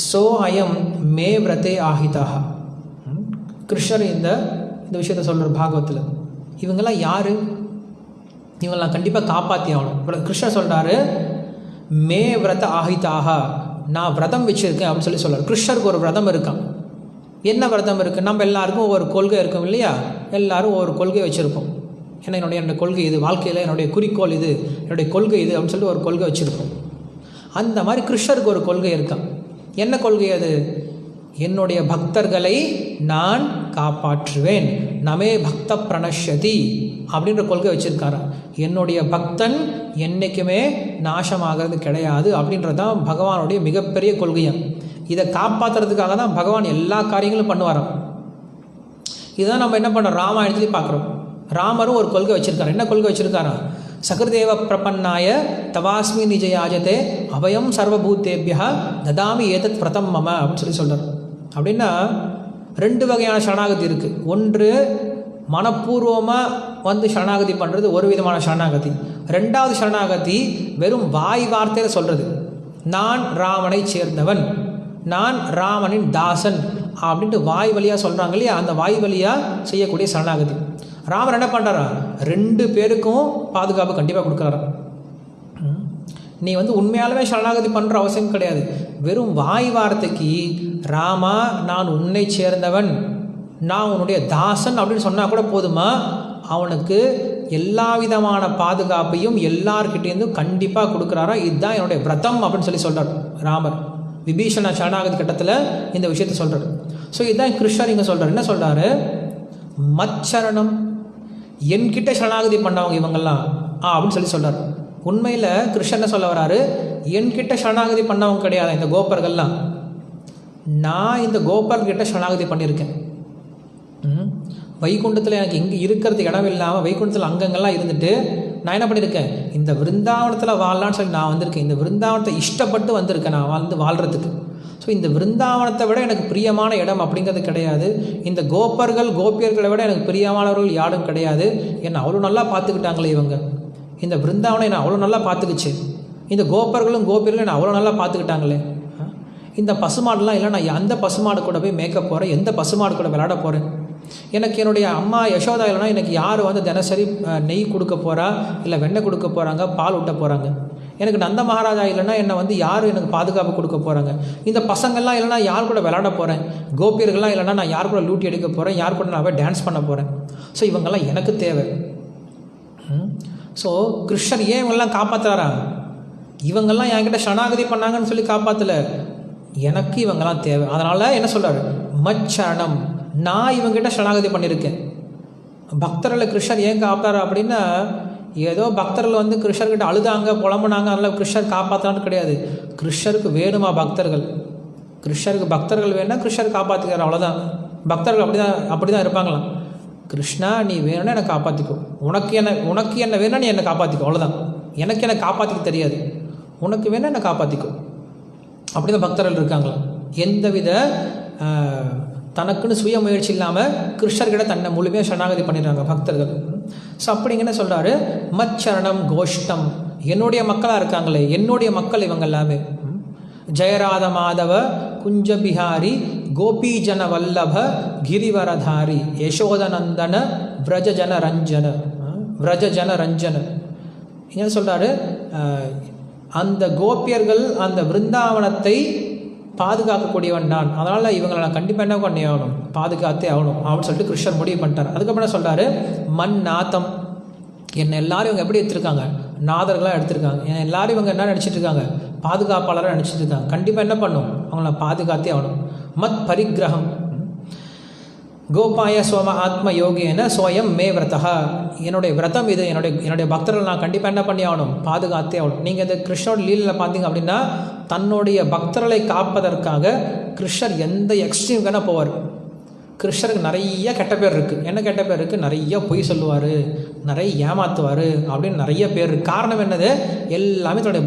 சோ அயம் மே விரதே ஆஹிதா. கிருஷ்ணர் இந்த விஷயத்தை சொல்கிறார் பாகவத்தில். இவங்கெல்லாம் யார், இவங்கெல்லாம் கண்டிப்பாக காப்பாற்றி ஆகணும். கிருஷ்ணர் சொல்கிறாரு, மே விரத ஆஹிதாக, நான் விரதம் வச்சுருக்கேன் அப்படின்னு சொல்கிறார். கிருஷ்ணருக்கு ஒரு விரதம் இருக்கான். என்ன விரதம் இருக்குது, நம்ம எல்லாருக்கும் ஒவ்வொரு கொள்கை இருக்கும் இல்லையா, எல்லோரும் ஒவ்வொரு கொள்கை வச்சுருப்போம். ஏன்னா என்னுடைய கொள்கை இது, வாழ்க்கையில் என்னுடைய குறிக்கோள் இது, என்னுடைய கொள்கை இது அப்படின்னு சொல்லிட்டு ஒரு கொள்கை வச்சுருப்போம். அந்த மாதிரி கிருஷ்ணருக்கு ஒரு கொள்கை இருக்கான். என்ன கொள்கை அது, என்னுடைய பக்தர்களை நான் காப்பாற்றுவேன், நமே பக்த பிரணஷ்யதி அப்படின்ற கொள்கை வச்சுருக்காரா. என்னுடைய பக்தன் என்றைக்குமே நாசமாகிறது கிடையாது அப்படின்றது தான் பகவானுடைய மிகப்பெரிய கொள்கையாக. இதை காப்பாற்றுறதுக்காக தான் பகவான் எல்லா காரியங்களும் பண்ணுவாராம். இதுதான் நம்ம என்ன பண்ணுறோம், ராமாயணத்துலேயும் பார்க்குறோம். ராமரும் ஒரு கொள்கை வச்சுருக்காரு. என்ன கொள்கை வச்சுருக்காரா, சகృதேவ பிரபன்னாய தவாஸ்மி நிஜயாஜதே அபயம் சர்வபூத்தேபியா ததாமி ஏதத் பிரதம் மம அப்படின்னு சொல்கிறார். அப்படின்னா ரெண்டு வகையான சரணாகதி இருக்குது. ஒன்று மனப்பூர்வமாக சரணாகதி பண்ணுறது ஒரு விதமான சரணாகதி. ரெண்டாவது சரணாகதி வெறும் வாய் வார்த்தையில் சொல்கிறது, நான் ராமனை சேர்ந்தவன், நான் ராமனின் தாசன் அப்படின்ட்டு வாய் வழியாக சொல்கிறாங்க இல்லையா, அந்த வாய் வழியாக செய்யக்கூடிய சரணாகதி. ராமர் என்ன பண்ணுறாரா, ரெண்டு பேருக்கும் பாதுகாப்பு கண்டிப்பாக கொடுக்குறாரா. நீ உண்மையாலுமே சரணாகதி பண்ணுற அவசியம் கிடையாது. வெறும் வாய் வார்த்தைக்கு ராமா நான் உன்னை சேர்ந்தவன், நான் உன்னுடைய தாசன் அப்படின்னு சொன்னால் கூட போதுமா, அவனுக்கு எல்லா விதமான பாதுகாப்பையும் எல்லார்கிட்டேருந்தும் கண்டிப்பாக கொடுக்குறாரா. இதுதான் என்னுடைய விரதம் அப்படின்னு சொல்கிறார் ராமர். விபீஷண சரணாகதி கட்டத்தில் இந்த விஷயத்தை சொல்கிறார். ஸோ இதுதான் கிருஷ்ணர் இங்கே சொல்கிறார். என்ன சொல்கிறாரு, மச்சரணம், என்கிட்ட சரணாகதி பண்ணவங்க இவங்கெல்லாம் அப்படின்னு சொல்கிறார். உண்மையில் கிருஷ்ணன் என்ன சொல்ல வராரு, என்கிட்ட சரணாகதி பண்ணவங்க கிடையாது இந்த கோபர்கள்லாம், நான் இந்த கோபர்கிட்ட சரணாகதி பண்ணியிருக்கேன். வைகுண்டத்தில் எனக்கு இங்கே இருக்கிறதுக்கு இடம் இல்லாமல் வைகுண்டத்தில் அங்கங்கள்லாம் இருந்துட்டு நான் என்ன பண்ணியிருக்கேன், இந்த விருந்தாவனத்தில் வாழலான்னு சொல்லி நான் வந்திருக்கேன். இந்த விருந்தாவனத்தை இஷ்டப்பட்டு வந்திருக்கேன் நான் வாழ்கிறதுக்கு. ஸோ இந்த விருந்தாவனத்தை விட எனக்கு பிரியமான இடம் அப்படிங்கிறது கிடையாது. இந்த கோபியர்களை விட எனக்கு பிரியமானவர்கள் யாரும் கிடையாது. என்னை அவ்வளோ நல்லா பார்த்துக்கிட்டாங்களே இவங்க, இந்த விருந்தாவனம் என்னை அவ்வளோ நல்லா பார்த்துக்குச்சு, இந்த கோபியர்களும் என்னை அவ்வளோ நல்லா பார்த்துக்கிட்டாங்களே, இந்த பசுமாடுலாம் இல்லை, நான் அந்த பசுமாடு கூட போய் மேய்க்க போகிறேன், எந்த பசுமாடு கூட விளையாட போகிறேன், எனக்கு என்னுடைய அம்மா யசோதா இல்லைனா எனக்கு யார் வந்து தினசரி நெய் கொடுக்க போகிறா, இல்லை வெண்ணெய் கொடுக்க போகிறாங்க, பால் ஊட்ட போகிறாங்க, எனக்கு நந்த மகாராஜா இல்லைனா என்னை வந்து யார் எனக்கு பாதுகாப்பு கொடுக்க போகிறாங்க, இந்த பசங்கள்லாம் இல்லைனா யார் கூட விளையாட போகிறேன், கோபியர்கள்லாம் இல்லைனா நான் யார் கூட லூட்டி எடுக்க போகிறேன், யார் கூட நான் போய் டான்ஸ் பண்ண போகிறேன். ஸோ இவங்கெல்லாம் எனக்கு தேவை. ஸோ கிருஷ்ணர் ஏன் இவங்கெல்லாம் காப்பாற்றுறாரா? இவங்கெல்லாம் என்கிட்ட சரணாகதி பண்ணாங்கன்னு சொல்லி காப்பாற்றலை, எனக்கு இவங்கெல்லாம் தேவை. அதனால் என்ன சொல்கிறார், மச்சரணம், நான் இவங்ககிட்ட சரணாகதி பண்ணியிருக்கேன். பக்தர்களை கிருஷ்ணர் ஏன் காப்பாற்றாரு அப்படின்னா, ஏதோ பக்தர்கள் வந்து கிருஷ்ணர்கிட்ட அழுதாங்க புலம்புனாங்க அதனால் கிருஷ்ணர் காப்பாற்றான்னு கிடையாது. கிருஷ்ணருக்கு வேணுமா பக்தர்கள்? கிருஷ்ணருக்கு பக்தர்கள் வேணும்னா கிருஷ்ணர் காப்பாற்றிக்கிறார், அவ்வளோதான். பக்தர்கள் அப்படி தான் இருப்பாங்களாம். கிருஷ்ணா நீ வேணும்னா என்னை காப்பாற்றிக்கோ, உனக்கு என்ன வேணும்னா நீ என்னை காப்பாற்றிக்கோ, அவ்வளோதான். எனக்கு என்னை காப்பாற்றிக்க தெரியாது, உனக்கு வேணா என்னை காப்பாற்றிக்கோ. அப்படி தான் பக்தர்கள் இருக்காங்களாம். எந்தவித தனக்குன்னு சுய முயற்சி இல்லாமல் கிருஷ்ணர்கிட்ட தன்னை முழுமையாக சரணாகதி பண்ணிடுறாங்க பக்தர்கள். ஸோ அப்படிங்கன்னு சொல்கிறாரு, மச்சரணம் கோஷ்டம், என்னுடைய மக்களாக இருக்காங்களே, என்னுடைய மக்கள் இவங்க எல்லாமே. ஜெயராத மாதவ குஞ்சபிஹாரி கோபீஜன வல்லப கிரிவரதாரி யசோதநந்தன விரஜஜன ரஞ்சன. என்ன சொல்கிறாரு, அந்த கோபியர்கள் அந்த விருந்தாவனத்தை பாதுகாக்கக்கூடியவன் நான், அதனால் இவங்களை நான் கண்டிப்பாக என்ன பண்ணி ஆகணும், பாதுகாத்தே ஆகணும் அப்படின்னு சொல்லிட்டு கிருஷ்ணர் முடிவு பண்ணிட்டார். அதுக்கப்புறம் என்ன சொல்கிறாரு, மண் நாத்தம், என்னை எல்லாரும் இவங்க எப்படி எடுத்திருக்காங்க, நாதர்களாக எடுத்திருக்காங்க. ஏன்னா எல்லாரும் இவங்க என்ன நினச்சிட்டு இருக்காங்க, பாதுகாப்பாளராக நினச்சிட்டு இருக்காங்க. கண்டிப்பாக என்ன பண்ணும், அவங்கள பாதுகாத்தே ஆகணும். மத் பரிகிரகம் கோபாய சோம ஆத்ம யோகேன சோயம் மே விரதா, என்னுடைய விரதம் இது, என்னுடைய பக்தர்கள் நான் கண்டிப்பாக என்ன பண்ணி ஆகணும், பாதுகாத்தே ஆகணும். நீங்கள் இந்த கிருஷ்ணோட லீலையில் பார்த்தீங்க அப்படின்னா, தன்னுடைய பக்தர்களை காப்பதற்காக கிருஷ்ணர் எந்த எக்ஸ்ட்ரீம் வேணால் போவார். கிருஷ்ணருக்கு நிறைய கெட்ட பேர் இருக்குது. என்ன கெட்ட பேர் இருக்குது, நிறைய பொய் சொல்லுவார், நிறைய ஏமாற்றுவார் அப்படின்னு நிறைய பேர் இருக்குது. காரணம் என்னது, எல்லாமே தன்னுடைய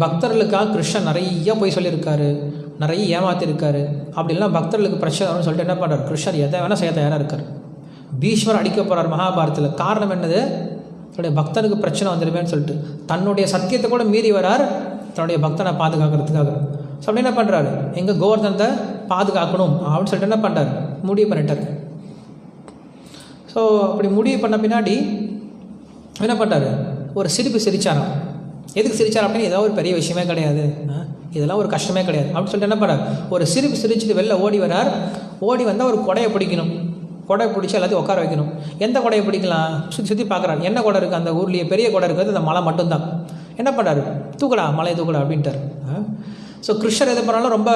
பக்தர்களுக்காக கிருஷ்ணன் நிறைய பொய் சொல்லியிருக்காரு, நிறைய ஏமாத்திருக்காரு. அப்படிலாம் பக்தர்களுக்கு பிரச்சனை வரும்னு சொல்லிட்டு என்ன பண்ணுறார், கிருஷ்ணர் எதை வேணால் செய்ய தயாராக இருக்கார். பீஷ்மர் அடிக்க போகிறார் மகாபாரத்தில். காரணம் என்னது, தன்னுடைய பக்தனுக்கு பிரச்சனை வந்துடுவேன்னு சொல்லிட்டு தன்னுடைய சத்தியத்தை கூட மீறி வரார் தன்னுடைய பக்தனை பாதுகாக்கிறதுக்காக. ஸோ அப்படி என்ன பண்ணுறாரு, எங்கள் கோவர்தனத்தை பாதுகாக்கணும் அப்படின்னு சொல்லிட்டு என்ன பண்ணுறாரு, முடிவு பண்ணிட்டார். ஸோ அப்படி முடிவு பண்ண பின்னாடி என்ன பண்ணுறாரு, ஒரு சிரிப்பு சிரிச்சாராம். எதுக்கு சிரிச்சார் அப்படின்னு, ஏதாவது ஒரு பெரிய விஷயமே கிடையாது, இதெல்லாம் ஒரு கஷ்டமே கிடையாது அப்படின்னு சொல்லிட்டு என்ன பண்ணுறார், ஒரு சிரிப்பு சிரிச்சுட்டு வெளில ஓடி வரார். ஓடி வந்தால் ஒரு கொடையை பிடிக்கணும், கொடையை பிடிச்சி எல்லாத்தையும் உட்கார வைக்கணும். எந்த கொடையை பிடிக்கலாம், சுற்றி பார்க்குறாரு. என்ன கொடை இருக்குது அந்த ஊர்லேயே, பெரிய கொடை இருக்கிறது அந்த மலை மட்டும்தான். என்ன பண்ணுறாரு, தூக்கடா மலையை தூக்கடா அப்படின்ட்டார். ஸோ கிருஷ்ணர் எது பண்ணாலும் ரொம்ப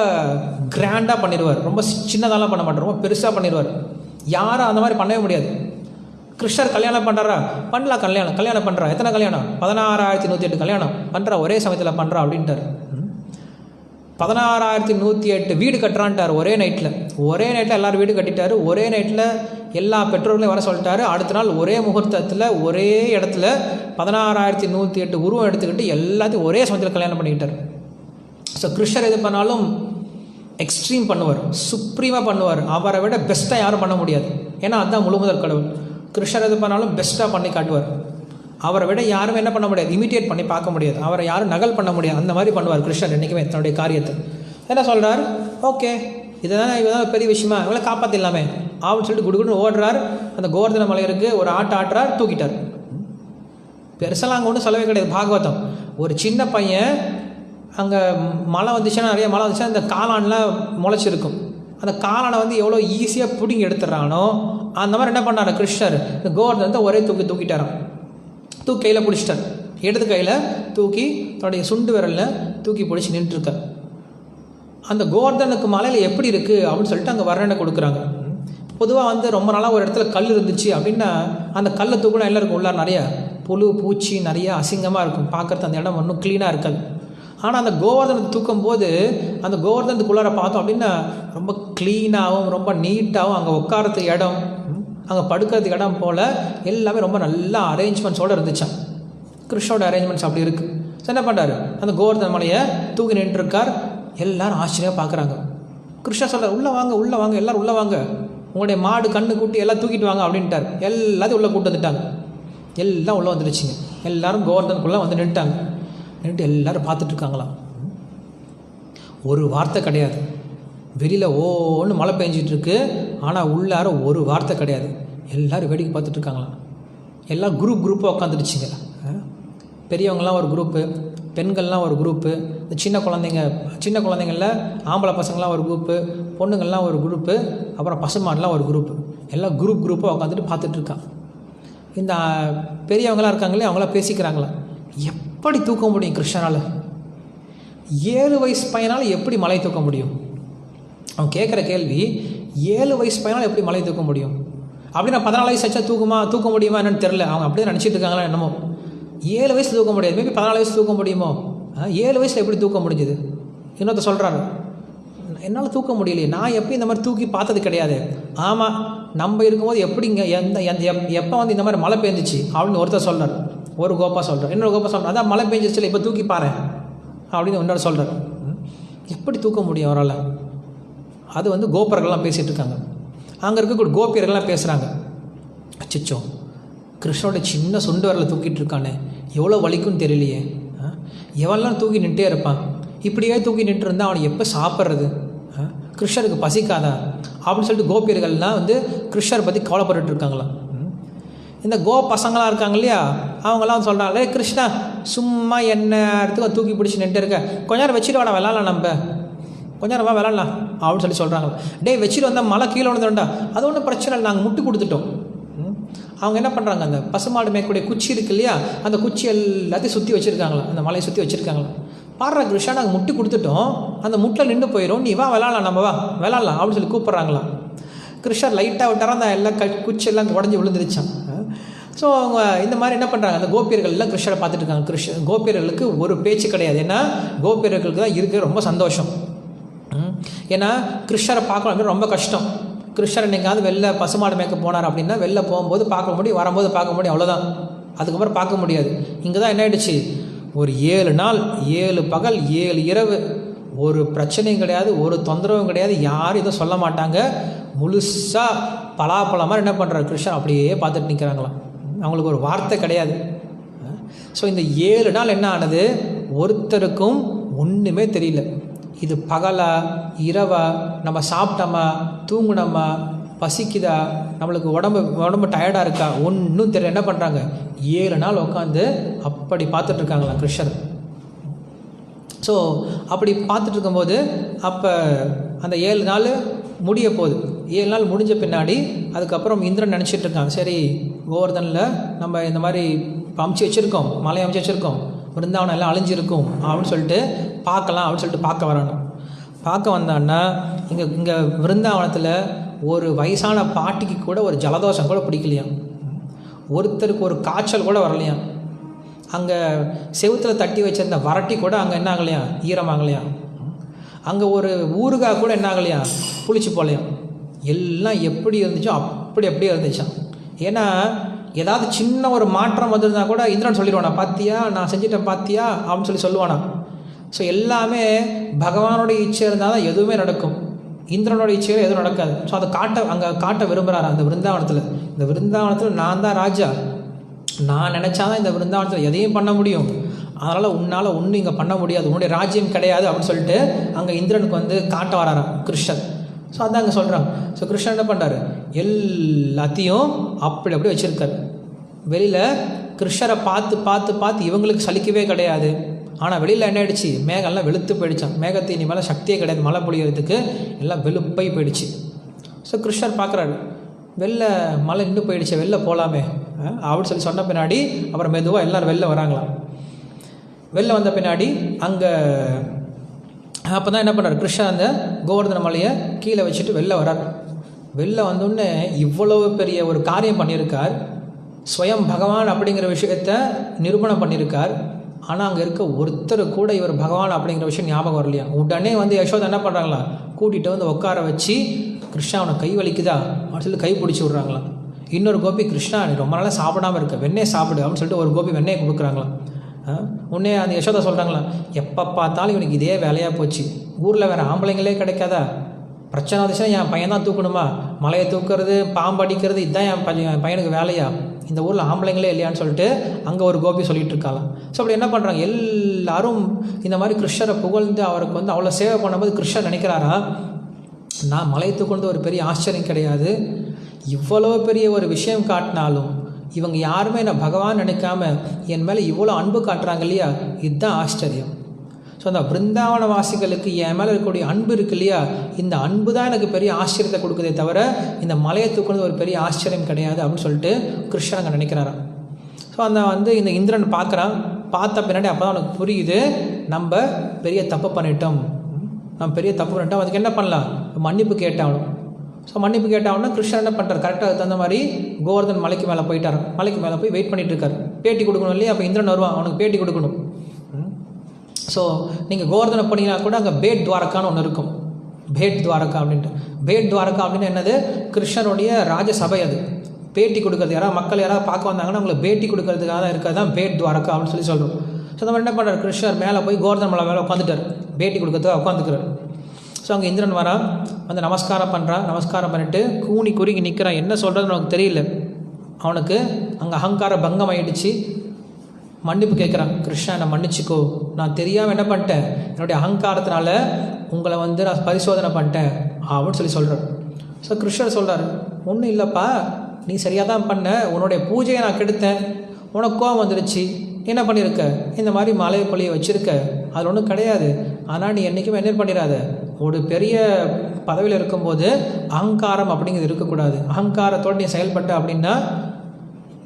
கிராண்டாக பண்ணிடுவார், ரொம்ப சின்னதாலாம் பண்ண மாட்டார், ரொம்ப பெருசாக பண்ணிடுவார். யாரும் அந்த மாதிரி பண்ணவே முடியாது. கிருஷ்ணர் கல்யாணம் பண்ணுறாரா, பண்ணலாம், கல்யாணம் பண்ணுறா. எத்தனை கல்யாணம், 16,108 கல்யாணம் பண்ணுறா, ஒரே சமயத்தில் பண்ணுறா அப்படின்ட்டார். 16,108 வீடு கட்டுறான்ட்டார் ஒரே நைட்டில். எல்லோரும் வீடு கட்டிட்டார். ஒரே நைட்டில் எல்லா பெற்றோர்களையும் வர சொல்லிட்டாரு. அடுத்த நாள் ஒரே முகூர்த்தத்தில் ஒரே இடத்துல 16,108 உருவம் எடுத்துக்கிட்டு எல்லாத்தையும் ஒரே சமயத்தில் கல்யாணம் பண்ணிக்கிட்டார். ஸோ கிருஷ்ணர் எது பண்ணாலும் எக்ஸ்ட்ரீம் பண்ணுவார், சுப்ரீமாக பண்ணுவார். அவரை விட பெஸ்ட்டாக யாரும் பண்ண முடியாது. ஏன்னா அதுதான் முழுமுதற் கடவுள். கிருஷ்ணர் எது பண்ணாலும் பெஸ்ட்டாக பண்ணி காட்டுவார். அவரை விட யாரும் என்ன பண்ண முடியாது, இமிட்டேட் பண்ணி பார்க்க முடியாது, அவரை யாரும் நகல் பண்ண முடியாது. அந்த மாதிரி பண்ணுவார் கிருஷ்ணர் என்றைக்குமே தன்னுடைய காரியத்தை. என்ன சொல்கிறார், ஓகே இதுதான் பெரிய விஷயமா, இவங்களை காப்பாற்றிடலாமே அப்படின்னு சொல்லிட்டு குடுகுடுன்னு ஓடுறார். அந்த கோவர்தன மலை இருக்குது, ஒரு ஆட்டுறார், தூக்கிட்டார். பெருசெல்லாம் அங்கே ஒன்றும் சொல்லவே கிடையாது. பாகவதம், ஒரு சின்ன பையன் அங்கே மழை வந்துச்சுன்னா, நிறைய மழை வந்துச்சுன்னா அந்த காளான்லாம் முளைச்சிருக்கும். அந்த காளானை வந்து எவ்வளோ ஈஸியாக பிடிங்கி எடுத்துடுறானோ அந்த மாதிரி என்ன பண்ணார் கிருஷ்ணர், இந்த கோவர்தனத்தை ஒரே தூக்கிட்டாரான். கையில் பிடிச்சிட்டார், இடது கையில் தூக்கி தன்னுடைய சுண்டு விரலில் தூக்கி பிடிச்சி நின்றுருக்கார். அந்த கோவர்தனுக்கு மலையில் எப்படி இருக்குது அப்படின்னு சொல்லிட்டு அங்கே வர்ணனை கொடுக்குறாங்க. பொதுவாக வந்து ரொம்ப நாளாக ஒரு இடத்துல கல் இருந்துச்சு அப்படின்னா அந்த கல்லை தூக்கினா எல்லாருக்கும் உள்ளார் நிறைய புழு பூச்சி நிறைய அசிங்கமாக இருக்கும், பார்க்குறது அந்த இடம் ஒன்றும் க்ளீனாக இருக்காது. ஆனால் அந்த கோவர்தனத்தை தூக்கும் போது அந்த கோவர்தனத்துக்குள்ளார பார்த்தோம் அப்படின்னா ரொம்ப க்ளீனாகவும் ரொம்ப நீட்டாகவும், அங்கே உட்காரத்துக்கு இடம், அங்கே படுக்கிறதுக்கு இடம் போல் எல்லாமே ரொம்ப நல்லா அரேஞ்ச்மெண்ட்ஸோடு இருந்துச்சான். கிருஷ்ணோட அரேஞ்ச்மெண்ட்ஸ் அப்படி இருக்குது. ஸோ என்ன பண்ணுறாரு, அந்த கோவர்தன மலையை தூக்கி நின்றுருக்கார். எல்லோரும் ஆச்சரியமாக பார்க்குறாங்க. கிருஷ்ணா சொல்கிறார், உள்ளே வாங்க எல்லோரும் உள்ளே வாங்க, உங்களுடைய மாடு கண்ணு கூட்டி எல்லாம் தூக்கிட்டு வாங்க அப்படின்ட்டார். எல்லாத்தையும் உள்ளே கூட்டு வந்துட்டாங்க. எல்லாம் உள்ளே வந்துடுச்சிங்க. எல்லோரும் கோவர்தனுக்குள்ளே வந்து நின்றுட்டாங்க. நின்றுட்டு எல்லோரும் பார்த்துட்ருக்காங்களாம். ஒரு வார்த்தை கிடையாது. வெளியில் ஓன்னு மழை பெஞ்சிட்ருக்கு, ஆனால் உள்ளார ஒரு வார்த்தை கிடையாது. எல்லோரும் வேடிக்கை பார்த்துட்ருக்காங்களாம். எல்லாம் குரூப்பாக உட்காந்துடுச்சிங்க. பெரியவங்களாம் ஒரு குரூப்பு, பெண்கள்லாம் ஒரு குரூப்பு, சின்ன குழந்தைங்களில் ஆம்பளை பசங்கள்லாம் ஒரு குரூப்பு, பொண்ணுங்கள்லாம் ஒரு குரூப்பு, அப்புறம் பசுமாடெலாம் ஒரு குரூப்பு. எல்லாம் குரூப்பாக உட்காந்துட்டு பார்த்துட்ருக்கான். இந்த பெரியவங்களாம் இருக்காங்களே அவங்களாம் பேசிக்கிறாங்களாம், எப்படி தூக்க முடியும் கிருஷ்ணனால்? 7 வயசு பையனால் எப்படி மலை தூக்க முடியும்? அவன் கேட்குற கேள்வி, 7 வயசு பையனால் எப்படி மலை தூக்க முடியும்? அப்படின்னா 14 வயசு ஆச்சா தூக்க முடியுமா என்னன்னு தெரில. அவங்க அப்படியே நினச்சிட்டு இருக்காங்களா என்னமோ. 7 வயசு தூக்க முடியாது, மேபி 14 வயசு தூக்க முடியுமோ? 7 வயசில் எப்படி தூக்க முடிஞ்சுது? இன்னொருத்த சொல்கிறாரு, என்னால் தூக்க முடியலையே, நான் எப்போ இந்த மாதிரி தூக்கி பார்த்தது கிடையாது. ஆமாம், நம்ம இருக்கும்போது எப்படிங்க எப்போ வந்து இந்த மாதிரி மழை பெஞ்சிச்சு அப்படின்னு ஒருத்தர் சொல்கிறார். ஒரு கோப்பா சொல்கிறார். இன்னொரு கோப்பா சொல்கிறார், அதான் மழை பெஞ்சிச்சு இப்போ தூக்கி பாரு அப்படின்னு இன்னொரு சொல்கிறார். எப்படி தூக்க முடியும் அவரால்? அது வந்து கோபர்கள்லாம் பேசிகிட்டு இருக்காங்க. அங்கே இருக்கக்கூடிய கோபியர்கள்லாம் பேசுகிறாங்க, அச்சோ கிருஷ்ணோட சின்ன சுண்டு வரலை தூக்கிட்டு இருக்கானே, எவ்வளோ வலிக்கும்னு தெரியலையே, எவெல்லாம் தூக்கி நின்றுட்டே இருப்பான், இப்படியே தூக்கி நின்று இருந்தால் அவனை எப்போ சாப்பிட்றது, கிருஷ்ணருக்கு பசிக்காதா அப்படின்னு சொல்லிட்டு கோபியர்கள்லாம் வந்து கிருஷ்ணரை பற்றி கவலைப்பட்டு இருக்காங்களாம். இந்த பசங்களாம் இருக்காங்க இல்லையா, அவங்களாம் சொல்கிறாங்களே, கிருஷ்ணா சும்மா என்ன இடத்துக்கு தூக்கி பிடிச்சி நின்று இருக்க, கொஞ்ச நேரம் வச்சுட்டு வாடா விளாட்லாம், நம்ம கொஞ்ச நேரமாக விளாட்லாம் அப்படின்னு சொல்கிறாங்க. வச்சுட்டு வந்தால் மழை கீழே விழுந்துட்டா, அது ஒன்றும் பிரச்சனை இல்லை, நாங்கள் முட்டு கொடுத்துட்டோம். அவங்க என்ன பண்ணுறாங்க, அந்த பசுமாடு மேற்கூடிய குச்சி இருக்கு இல்லையா, அந்த குச்சி எல்லாத்தையும் சுற்றி வச்சுருக்காங்களா, அந்த மலையை சுற்றி வச்சுருக்காங்களா. பாடுற கிருஷ்ணா நாங்கள் முட்டு கொடுத்துட்டோம், அந்த முட்டில் நின்று போயிடும், நீ வா விளாட்லாம், நம்ம வா விளாட்லாம் அப்படின்னு சொல்லி கூப்பிட்றாங்களாம். கிருஷ்ணர் லைட்டாக விட்டாரா, அந்த எல்லாம் குச்செல்லாம் உடஞ்சி விழுந்துருச்சான். ஸோ அவங்க இந்த மாதிரி என்ன பண்ணுறாங்க, அந்த கோபியர்கள்லாம் கிருஷ்ணரை பார்த்துட்டு இருக்காங்க. கோபியர்களுக்கு ஒரு பேச்சு கிடையாது. ஏன்னா கோபியர்களுக்கு தான் இருக்க ரொம்ப சந்தோஷம். ஏன்னா கிருஷ்ணரை பார்க்கணும் அப்படின்னு ரொம்ப கஷ்டம். கிருஷ்ணர் எங்கேயாவது வெளில பசுமாடு மேய்க்க போனார் அப்படின்னா வெளில போகும்போது பார்க்க முடியும், வரும்போது பார்க்க முடியும், அவ்வளோதான். அதுக்கப்புறம் பார்க்க முடியாது. இங்கே தான் என்ன ஆகிடுச்சு, ஒரு 7 நாள் 7 பகல் 7 இரவு ஒரு பிரச்சனையும் கிடையாது, ஒரு தொந்தரவும் கிடையாது, யாரும் எதுவும் சொல்ல மாட்டாங்க. முழுசாக பலாப்பழம் மாதிரி என்ன பண்ணுறாரு கிருஷ்ணர் அப்படியே பார்த்துட்டு நிற்கிறாங்களாம். அவங்களுக்கு ஒரு வார்த்தை கிடையாது. ஸோ இந்த 7 நாள் என்ன ஆனது, ஒருத்தருக்கும் ஒன்றுமே தெரியல. இது பகலா இரவா, நம்ம சாப்பிட்டோமா தூங்கினோமா, பசிக்குதா, நம்மளுக்கு உடம்பு டயர்டாக இருக்கா, ஒன்றும் தெரியல. என்ன பண்ணுறாங்க, 7 நாள் உட்காந்து அப்படி பார்த்துட்ருக்காங்களாம் கிருஷ்ணர். ஸோ அப்படி பார்த்துட்டு இருக்கும்போது அப்போ அந்த 7 நாள் முடிய போகுது. 7 நாள் முடிஞ்ச பின்னாடி அதுக்கப்புறம் இந்திரன் நினச்சிட்டு இருக்காங்க, சரி கோவர்தனில் நம்ம இந்த மாதிரி அமைச்சு வச்சுருக்கோம், மலை அமைச்சு வச்சுருக்கோம், விருந்தாவனம் எல்லாம் அழிஞ்சிருக்கும் அப்படின்னு சொல்லிட்டு பார்க்கலாம் அப்படின்னு சொல்லிட்டு பார்க்க வரணும். பார்க்க வந்தான்னா இங்கே விருந்தாவனத்தில் ஒரு வயசான பாட்டிக்கு கூட ஒரு ஜலதோஷம் கூட பிடிக்கலையாம், ஒருத்தருக்கு ஒரு காய்ச்சல் கூட வரலையாம். அங்கே செவுத்தில் தட்டி வச்சிருந்த வரட்டி கூட அங்கே என்ன ஆகலையா, ஈரமாகலையா. அங்கே ஒரு ஊறுகாய் கூட என்ன ஆகலையா, புளிச்சு போகலையாம். எல்லாம் எப்படி இருந்துச்சோ அப்படியே இருந்துச்சான். ஏன்னா ஏதாவது சின்ன ஒரு மாற்றம் வந்திருந்தால் கூட இந்திரன் சொல்லிடுவானா, பார்த்தியா நான் செஞ்சிட்டேன் பார்த்தியா அப்படின்னு சொல்லுவானா. ஸோ எல்லாமே பகவானோட இச்சை இருந்தால் தான் எதுவுமே நடக்கும், இந்திரனோட இச்சையில் எதுவும் நடக்காது. ஸோ அதை காட்ட விரும்புகிறாரு அந்த விருந்தாவனத்தில். இந்த விருந்தாவனத்தில் நான் தான் ராஜா, நான் நினச்சாதான் இந்த விருந்தாவனத்தில் எதையும் பண்ண முடியும், அதனால் உன்னால் ஒன்றும் இங்கே பண்ண முடியாது, உன்னுடைய ராஜ்யம் கிடையாது அப்படின்னு சொல்லிட்டு அங்கே இந்திரனுக்கு வந்து காட்ட வராராம் கிருஷ்ணர். ஸோ அதான் அங்கே சொல்கிறாங்க. ஸோ கிருஷ்ணன் என்ன பண்ணுறாரு, எல்லாத்தையும் அப்படி வச்சுருக்காரு. வெளியில் கிருஷ்ணரை பார்த்து இவங்களுக்கு சலிக்கவே கிடையாது. ஆனால் வெளியில் என்ன ஆகிடுச்சு, மேகம்லாம் வெளுத்து போயிடுச்சான். மேகத்தை இனிமேல் சக்தியே கிடையாது மழை பொழியறதுக்கு, எல்லாம் வெளுப்பை போயிடுச்சு. ஸோ கிருஷ்ணர் பார்க்குறாரு, வெளில மழை நின்று போயிடுச்சு, வெளில போகலாமே அப்படின்னு சொன்ன பின்னாடி அப்புறம் மெதுவாக எல்லோரும் வெளில வராங்களாம். வெளில வந்த பின்னாடி அங்கே அப்போ தான் என்ன பண்ணுறாரு, கிருஷ்ணன் அந்த கோவர்தன மலையை கீழே வச்சுட்டு வெளில வரார். வெளில வந்தோடனே இவ்வளவு பெரிய ஒரு காரியம் பண்ணியிருக்கார், ஸ்வயம் பகவான் அப்படிங்கிற விஷயத்தை நிரூபணம் பண்ணியிருக்கார். ஆனால் அங்கே இருக்க ஒருத்தர் கூட இவர் பகவான் அப்படிங்கிற விஷயம் ஞாபகம் வரலையா. உடனே வந்து யசோதா என்ன பண்ணுறாங்களா, கூட்டிகிட்டு வந்து உட்கார வச்சு, கிருஷ்ணா அவனை கை வலிக்குதா அப்படின்னு சொல்லி கை பிடிச்சி விட்றாங்களாம். இன்னொரு கோபி, கிருஷ்ணா நீ ரொம்ப நாளாக சாப்பிடாமல் இருக்க, வெண்ணெய் சாப்பிடு அப்படின்னு சொல்லிட்டு ஒரு கோபி வெண்ணெயை கொடுக்குறாங்களாம். உடனே அந்த யசோதா சொல்கிறாங்களாம், எப்போ பார்த்தாலும் இவனுக்கு இதே வேலையாக போச்சு, ஊரில் வேறு ஆம்பளைங்களே கிடைக்காதா, பிரச்சனை வந்துச்சுன்னா என் பையன் தான் தூக்கணுமா, மலையை தூக்குறது பாம்பு அடிக்கிறது, இதுதான் என் பையனுக்கு வேலையா இந்த ஊரில் ஆம்பளைங்களே இல்லையான்னு சொல்லிட்டு அங்கே ஒரு கோபி சொல்லிட்டு இருக்காளாம். ஸோ அப்படி என்ன பண்ணுறாங்க, எல்லாரும் இந்த மாதிரி கிருஷ்ணரை புகழ்ந்து அவருக்கு வந்து அவ்வளோ சேவை பண்ணும்போது கிருஷ்ணர் நினைக்கிறாரா, நான் மலைத்து கொண்டு ஒரு பெரிய ஆச்சரியம் கிடையாது, இவ்வளோ பெரிய ஒரு விஷயம் காட்டினாலும் இவங்க யாருமே என்னை பகவான் நினைக்காம என் மேலே இவ்வளோ அன்பு காட்டுறாங்க இல்லையா, இதுதான் ஆச்சரியம். ஸோ அந்த பிருந்தாவன வாசிகளுக்கு என் மேலே இருக்கக்கூடிய அன்பு இருக்கு இல்லையா, இந்த அன்பு தான் எனக்கு பெரிய ஆச்சரியத்தை கொடுக்குதே தவிர இந்த மலையை தூக்குறது ஒரு பெரிய ஆச்சரியம் கிடையாது அப்படின்னு சொல்லிட்டு கிருஷ்ணன் அங்கே நினைக்கிறாராம். ஸோ அந்த வந்து இந்த இந்திரன் பார்க்குறான். பார்த்த பின்னாடி அப்போ தான் அவனுக்கு புரியுது, நம்ம பெரிய தப்பு பண்ணிட்டோம், அதுக்கு என்ன பண்ணலாம், மன்னிப்பு கேட்டாகணும். ஸோ மன்னிப்பு கேட்டாங்கன்னா கிருஷ்ணன் என்ன பண்ணுறாரு, கரெக்டாக அதுக்கு தகுந்த மாதிரி கோவர்தன் மலைக்கு மேலே போயிட்டார். மலைக்கு மேலே போய் வெயிட் பண்ணிட்டு இருக்காரு, பேட்டி கொடுக்கணும் இல்லையா. அப்போ இந்திரன் வருவான், அவனுக்கு பேட்டி கொடுக்கணும். ஸோ நீங்கள் கோவர்தனை போனீங்கன்னா கூட அங்கே பேட் துவாரக்கான்னு ஒன்று இருக்கும், பேட் துவாரகா அப்படின்ட்டு. பேட் துவாரகா அப்படின்னு என்னது, கிருஷ்ணனுடைய ராஜசபை. அது பேட்டி கொடுக்குறது, யாராவது மக்கள் யாராவது பார்க்க வந்தாங்கன்னா அவங்களுக்கு பேட்டி கொடுக்கறதுக்காக தான் இருக்கிறது தான் பேட் துவாரகா அப்படின்னு சொல்கிறோம். ஸோ அந்த மாதிரி என்ன பண்ணுறாரு, கிருஷ்ணர் மேலே போய் கோவர்தன் மலை மேலே உட்காந்துட்டார், பேட்டி கொடுக்கறதுக்காக உட்காந்துக்கிறார். ஸோ அங்கே இந்திரன் வரான், வந்து நமஸ்காரம் பண்ணுறான். நமஸ்காரம் பண்ணிவிட்டு கூனி குறுகி நிற்கிறான். என்ன சொல்கிறதுன்னு அவனுக்கு தெரியல. அவனுக்கு அங்கே அகங்கார பங்கம் ஆகிடுச்சு. மன்னிப்பு கேட்குறான், கிருஷ்ணா என்னை மன்னிச்சிக்கோ, நான் தெரியாமல் என்ன பண்ணிட்டேன், என்னுடைய அகங்காரத்தினால உங்களை வந்து நான் பரிசோதனை பண்ணிட்டேன் அப்படின்னு சொல்கிறார். ஸோ கிருஷ்ணர் சொல்கிறார், ஒன்றும் இல்லைப்பா, நீ சரியாக தான் பண்ண, உன்னுடைய பூஜையை நான் கெடுத்தேன், உனக்கு கோவம் வந்துடுச்சு, என்ன பண்ணியிருக்க, இந்த மாதிரி மலை பொழியை வச்சுருக்க, அதில் ஒன்றும் கிடையாது. ஆனால் நீ என்றைக்குமே என்ன பண்ணிடாத, ஒரு பெரிய பதவியில் இருக்கும்போது அகங்காரம் அப்படிங்கிறது இருக்கக்கூடாது. அகங்காரத்தோடு நீ செயல்பட்ட அப்படின்னா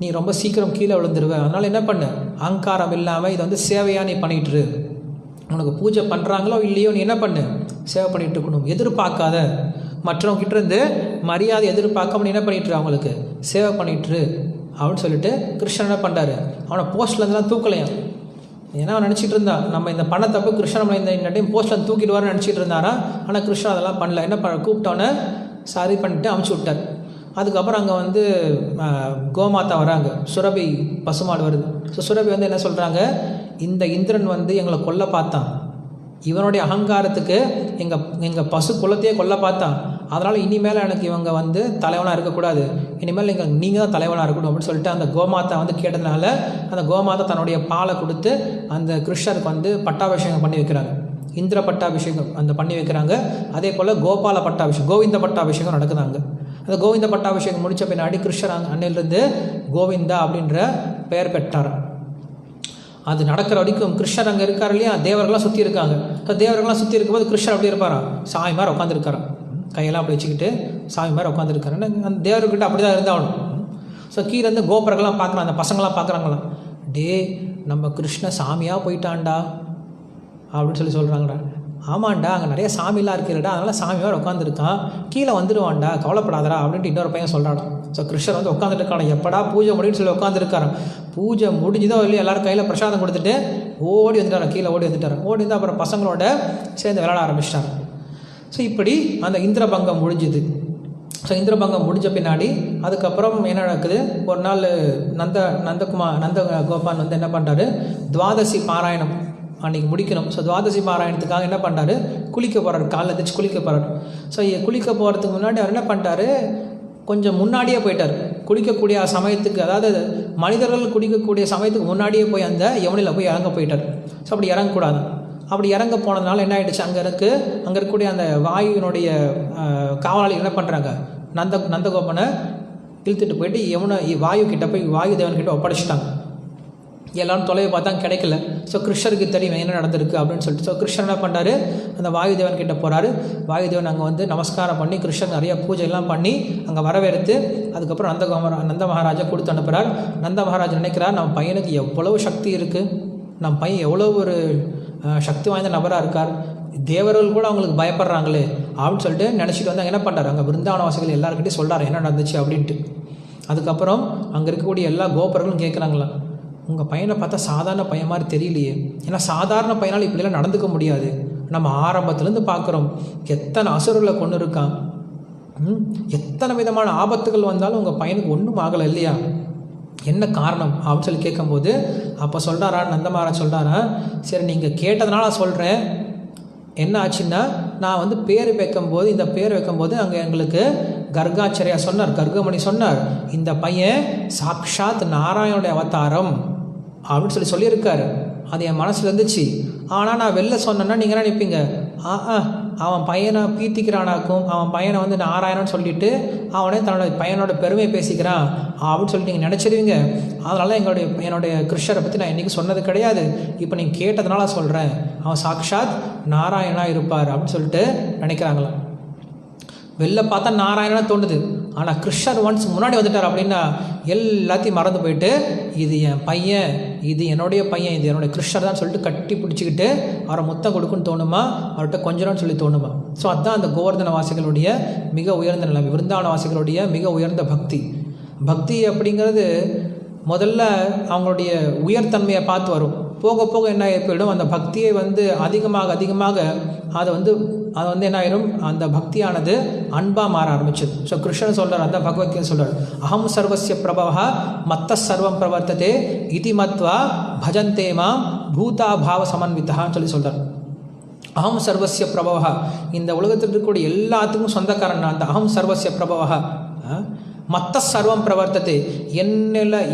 நீ ரொம்ப சீக்கிரம் கீழே விழுந்துருவேன். அதனால் என்ன பண்ணு, அகங்காரம் இல்லாமல் இதை வந்து சேவையாக நீ பண்ணிட்டுரு. உனக்கு பூஜை பண்ணுறாங்களோ இல்லையோ நீ என்ன பண்ணு, சேவை பண்ணிகிட்டு இருக்கணும். எதிர்பார்க்காத, மற்றவங்கிட்ட இருந்து மரியாதை எதிர்பார்க்காம நீ என்ன பண்ணிட்டுரு, அவங்களுக்கு சேவை பண்ணிட்டுரு அப்படின்னு சொல்லிட்டு கிருஷ்ணன் என்ன பண்ணுறாரு, அவனை போஸ்ட்லேருந்துலாம் தூக்கலையாம். ஏன்னா அவன் நினச்சிட்டு இருந்தான், நம்ம இந்த பண்ண தப்பு கிருஷ்ணன் நம்மளை இந்த டைம் போஸ்ட்டில் தூக்கிடுவார்னு நினச்சிட்டு இருந்தாரா. ஆனால் கிருஷ்ணன் அதெல்லாம் பண்ணல. என்ன கூப்பிட்டவனை சாரி பண்ணிட்டு அமுச்சு விட்டார். அதுக்கப்புறம் அங்கே வந்து கோமாதா வராங்க, சுரபி பசுமாடு வருது. ஸோ சுரபி வந்து என்ன சொல்கிறாங்க, இந்த இந்திரன் வந்து எங்களை கொல்ல பார்த்தான், இவனுடைய அகங்காரத்துக்கு எங்கள் பசு குலத்தையே கொல்ல பார்த்தான். அதனால் இனிமேல் எனக்கு இவங்க வந்து தலைவனாக இருக்கக்கூடாது, இனிமேல் நீங்கள் தான் தலைவனாக இருக்கணும் அப்படின்னு சொல்லிட்டு அந்த கோமாதா வந்து கேட்டதுனால அந்த கோமாதா தன்னுடைய பாலை கொடுத்து அந்த கிருஷ்ணருக்கு வந்து பட்டாபிஷேகம் பண்ணி வைக்கிறாங்க. இந்திர பட்டாபிஷேகம் அந்த பண்ணி வைக்கிறாங்க. அதே போல் கோபால பட்டாபிஷேகம், கோவிந்த பட்டாபிஷேகம் நடக்குதாங்க. அந்த கோவிந்த பட்டாபிஷேகம் முடித்த பின்னாடி கிருஷ்ணர் அன்னையிலிருந்து கோவிந்தா அப்படின்ற பெயர் பெற்றார். அது நடக்கிற வரைக்கும் கிருஷ்ணர் அங்கே இருக்கார் இல்லையா, தேவர்கள்லாம் சுற்றி இருக்காங்க. ஸோ தேவர்கள்லாம் சுற்றி இருக்கும்போது கிருஷ்ணர் அப்படி இருப்பாராம், சாமி மாதிரி உட்காந்துருக்காராம், கையெல்லாம் அப்படி வச்சுக்கிட்டு சாமி மாதிரி உட்காந்துருக்காரு. அந்த தேவர்கிட்ட அப்படி தான் இருந்தாலும். ஸோ கீழே இருந்து கோபுரங்கள்லாம் பார்க்குறான், அந்த பசங்களாம் பார்க்குறாங்களாம், டே நம்ம கிருஷ்ண சாமியாக போயிட்டான்டா அப்படின்னு சொல்கிறாங்கடா. ஆமாண்டா, அங்கே நிறைய சாமிலாம் இருக்கிறடா, அதனால் சாமி வேறு உட்காந்துருக்கான், கீழே வந்துடுவான்டா, கவலைப்படாதடா அப்படின்ட்டு இன்னொரு பையன் சொல்கிறான். ஸோ கிருஷ்ணர் வந்து உட்காந்துட்டு இருக்கான, எப்படா பூஜை முடியும்னு சொல்லி உட்காந்துருக்காரன். பூஜை முடிஞ்சுதோ இல்லையா, எல்லோரும் கையில் பிரசாதம் கொடுத்துட்டு ஓடி வந்துட்டாரன், கீழே ஓடி வந்து அப்புறம் பசங்களோட சேர்ந்து விளையாட ஆரம்பிச்சிட்டாங்க. ஸோ இப்படி அந்த இந்திரபங்கம் முடிஞ்சுது. ஸோ இந்திரபங்கம் முடிஞ்ச பின்னாடி அதுக்கப்புறம் என்ன நடக்குது, ஒரு நாள் நந்தகோபான் வந்து என்ன பண்ணுறாரு, துவாதசி பாராயணம் அன்றைக்கி முடிக்கணும். ஸோ துவாதசி பாராயணத்துக்காக என்ன பண்ணுறாரு, குளிக்க போகிறாரு, காலைல எந்திரிச்சு குளிக்க போகிறாரு. ஸோ குளிக்க போகிறதுக்கு முன்னாடி அவர் என்ன பண்ணிட்டாரு, கொஞ்சம் முன்னாடியே போயிட்டார். குளிக்கக்கூடிய சமயத்துக்கு, அதாவது மனிதர்கள் குளிக்கக்கூடிய சமயத்துக்கு முன்னாடியே போய் அந்த யமுனையில் போய் இறங்க போயிட்டார். ஸோ அப்படி இறங்கக்கூடாது. அப்படி இறங்க போனதுனால என்ன ஆகிடுச்சு, அங்கே இருக்கக்கூடிய அந்த வாயுவினுடைய காவலாளி என்ன பண்ணுறாங்க, நந்தகோபனை இழுத்துட்டு போயிட்டு வாயு கிட்ட போய் வாயு தேவன்கிட்ட ஒப்படைச்சிட்டாங்க. எல்லாரும் தொலைவை பார்த்தா கிடைக்கல. ஸோ கிருஷ்ணருக்கு தெரியும் என்ன நடந்திருக்கு அப்படின்னு சொல்லிட்டு. ஸோ கிருஷ்ணன் என்ன பண்ணுறாரு, அந்த வாயுதேவன் கிட்ட போகிறாரு. வாயுதேவன் அங்கே வந்து நமஸ்காரம் பண்ணி கிருஷ்ணன் நிறைய பூஜையெல்லாம் பண்ணி அங்கே வரவேற்று அதுக்கப்புறம் நந்த மகாராஜா கொடுத்து அனுப்புகிறார். நந்த மகாராஜா நினைக்கிறார், நம்ம பையனுக்கு எவ்வளவு சக்தி இருக்குது, நம்ம பையன் எவ்வளோ ஒரு சக்தி வாய்ந்த நபராக இருக்கார், தேவர்கள் கூட அவங்களுக்கு பயப்படுறாங்களே அப்படின்னு சொல்லிட்டு நினச்சிட்டு வந்து என்ன பண்ணுறாரு, அங்கே பிருந்தாவனவாசிகள் எல்லாருக்கிட்டையும் சொல்கிறார் என்ன நடந்துச்சு அப்படின்ட்டு. அதுக்கப்புறம் அங்கே இருக்கக்கூடிய எல்லா கோபர்களும் கேட்குறாங்களா, உங்கள் பையனை பார்த்தா சாதாரண பையன் மாதிரி தெரியலையே, ஏன்னா சாதாரண பையனால் இப்படிலாம் நடந்துக்க முடியாது, நம்ம ஆரம்பத்துலேருந்து பார்க்குறோம் எத்தனை அசுரர்களை கொண்டு இருக்கான், எத்தனை விதமான ஆபத்துகள் வந்தாலும் உங்கள் பையனுக்கு ஒன்றும் ஆகலை இல்லையா, என்ன காரணம் அப்படின்னு சொல்லி கேட்கும்போது அப்போ சொல்கிறாரா நந்த மகாராஜ் சொல்கிறாரா, சரி நீங்கள் கேட்டதுனால நான் சொல்கிறேன், என்ன ஆச்சுன்னா நான் வந்து பேர் வைக்கும்போது அங்கே எங்களுக்கு கர்காச்சாரியா சொன்னார், கர்கமணி சொன்னார், இந்த பையன் சாக்ஷாத் நாராயணனுடைய அவதாரம் அப்படின்னு சொல்லியிருக்காரு. அது என் மனசில் இருந்துச்சு. ஆனால் நான் வெளில சொன்னேன்னா நீங்கள் என்ன நினைப்பீங்க, அவன் பையனை பீத்திக்கிறானாக்கும், அவன் பையனை வந்து நாராயணன்னு சொல்லிட்டு அவனே தன்னோட பையனோட பெருமையை பேசிக்கிறான் அப்படின்னு சொல்லிட்டு நீங்கள் நினச்சிடுவீங்க. அதனால என்னுடைய கிருஷ்ணரை பற்றி நான் இன்றைக்கி சொன்னது கிடையாது. இப்போ நீங்கள் கேட்டதுனால சொல்கிறேன், அவன் சாக்ஷாத் நாராயணனாக இருப்பார் அப்படின்னு சொல்லிட்டு நினைக்கிறாங்களாம். வெளில பார்த்தா நாராயணனா தோணுது. ஆனால் கிருஷ்ணர் ஒன்ஸ் முன்னாடி வந்துட்டார் அப்படின்னா எல்லாத்தையும் மறந்து போயிட்டு இது என் பையன், இது என்னுடைய பையன், இது என்னுடைய கிருஷ்ணர் தான் சொல்லிட்டு கட்டி பிடிச்சிக்கிட்டு அவரை முத்தம் கொடுக்குன்னு தோணுமா, அவர்கிட்ட கொஞ்சம்னு சொல்லி தோணுமா. ஸோ அதுதான் அந்த கோவர்தன வாசிகளுடைய மிக உயர்ந்த நிலைமை, விருந்தாவன வாசிகளுடைய மிக உயர்ந்த பக்தி. பக்தி அப்படிங்கிறது முதல்ல அவங்களுடைய உயர்தன்மையை பார்த்து வரும். போக போக என்ன ஏற்படும், அந்த பக்தியை வந்து அதிகமாக அதை வந்து என்ன ஆயிரும், அந்த பக்தியானது அன்பாக மாற ஆரம்பிச்சது. ஸோ கிருஷ்ணன் சொல்கிறார், அந்த பகவத்கீதை சொல்கிறார், அகம் சர்வஸ்ய பிரபவா மத்த சர்வம் பிரவர்த்ததே இதி மத்வா பஜந்தே மாம் பூதா பாவ சமன்விதான்னு சொல்லி சொல்கிறார். அகம் சர்வஸ்ய பிரபவா, இந்த உலகத்தில் இருக்கக்கூடிய எல்லாத்துக்கும் சொந்தக்காரன் நான். அந்த அகம் சர்வஸ்ய பிரபவா மத்த சர்வம் பிரவர்த்ததே,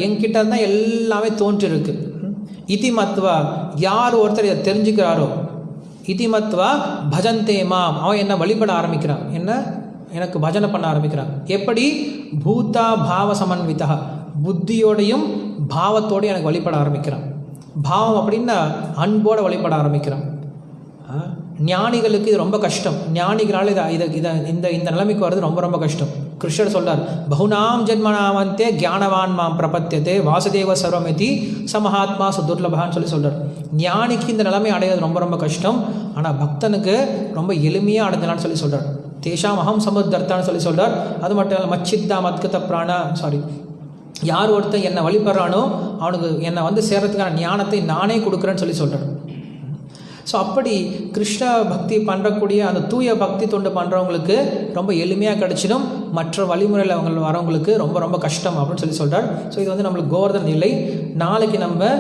என்கிட்ட தான் எல்லாமே தோன்றிருக்கு. இதி மத்வா, யார் ஒருத்தர் இதை தெரிஞ்சுக்கிறாரோ, இதி மத்வா பஜந்தே மாம், அவன் என்ன வழிபட ஆரம்பிக்கிறான், எனக்கு பஜனை பண்ண ஆரம்பிக்கிறான். எப்படி? பூதா பாவ சமன்விதா, புத்தியோடையும் பாவத்தோடையும் எனக்கு வழிபட ஆரம்பிக்கிறான். பாவம் அப்படின்னா அன்போட வழிபட ஆரம்பிக்கிறான். ஞானிகளுக்கு இது ரொம்ப கஷ்டம். ஞானிகளால் இந்த நிலைமைக்கு வர்றது ரொம்ப ரொம்ப கஷ்டம். கிருஷ்ணர் சொல்றார், பகுநாம் ஜென்மனாமந்தே ஞானவான் மாம் பிரபத்தியதே வாசுதேவ சர்வமிதி சமஹாத்மா சுதுர்லபான்னு சொல்லி சொல்றார். ஞானிக்கு இந்த நிலைமை அடையிறது ரொம்ப ரொம்ப கஷ்டம். ஆனால் பக்தனுக்கு ரொம்ப எளிமையாக அடைஞ்சலான்னு சொல்லி சொல்றார். தேஷாம் அகம் சமுத்தர்த்தான்னு சொல்லி சொல்றார். அது மட்டும் இல்லை, மச்சித்தா மத்கத பிராணா, யார் ஒருத்தன் என்னை வழிபடுறானோ அவனுக்கு என்னை வந்து சேர்றதுக்கான ஞானத்தை நானே கொடுக்குறேன்னு சொல்லி சொல்கிறார். ஸோ அப்படி கிருஷ்ண பக்தி பண்ணுறக்கூடிய அந்த தூய பக்தி தொண்டு பண்ணுறவங்களுக்கு ரொம்ப எளிமையாக கிடச்சிடும். மற்ற வழிமுறையில் வரவங்களுக்கு ரொம்ப ரொம்ப கஷ்டம் அப்படின்னு சொல்லி சொல்கிறார். ஸோ இது வந்து நம்மளுக்கு கோவர்தன நிலை. நாளைக்கு நம்ம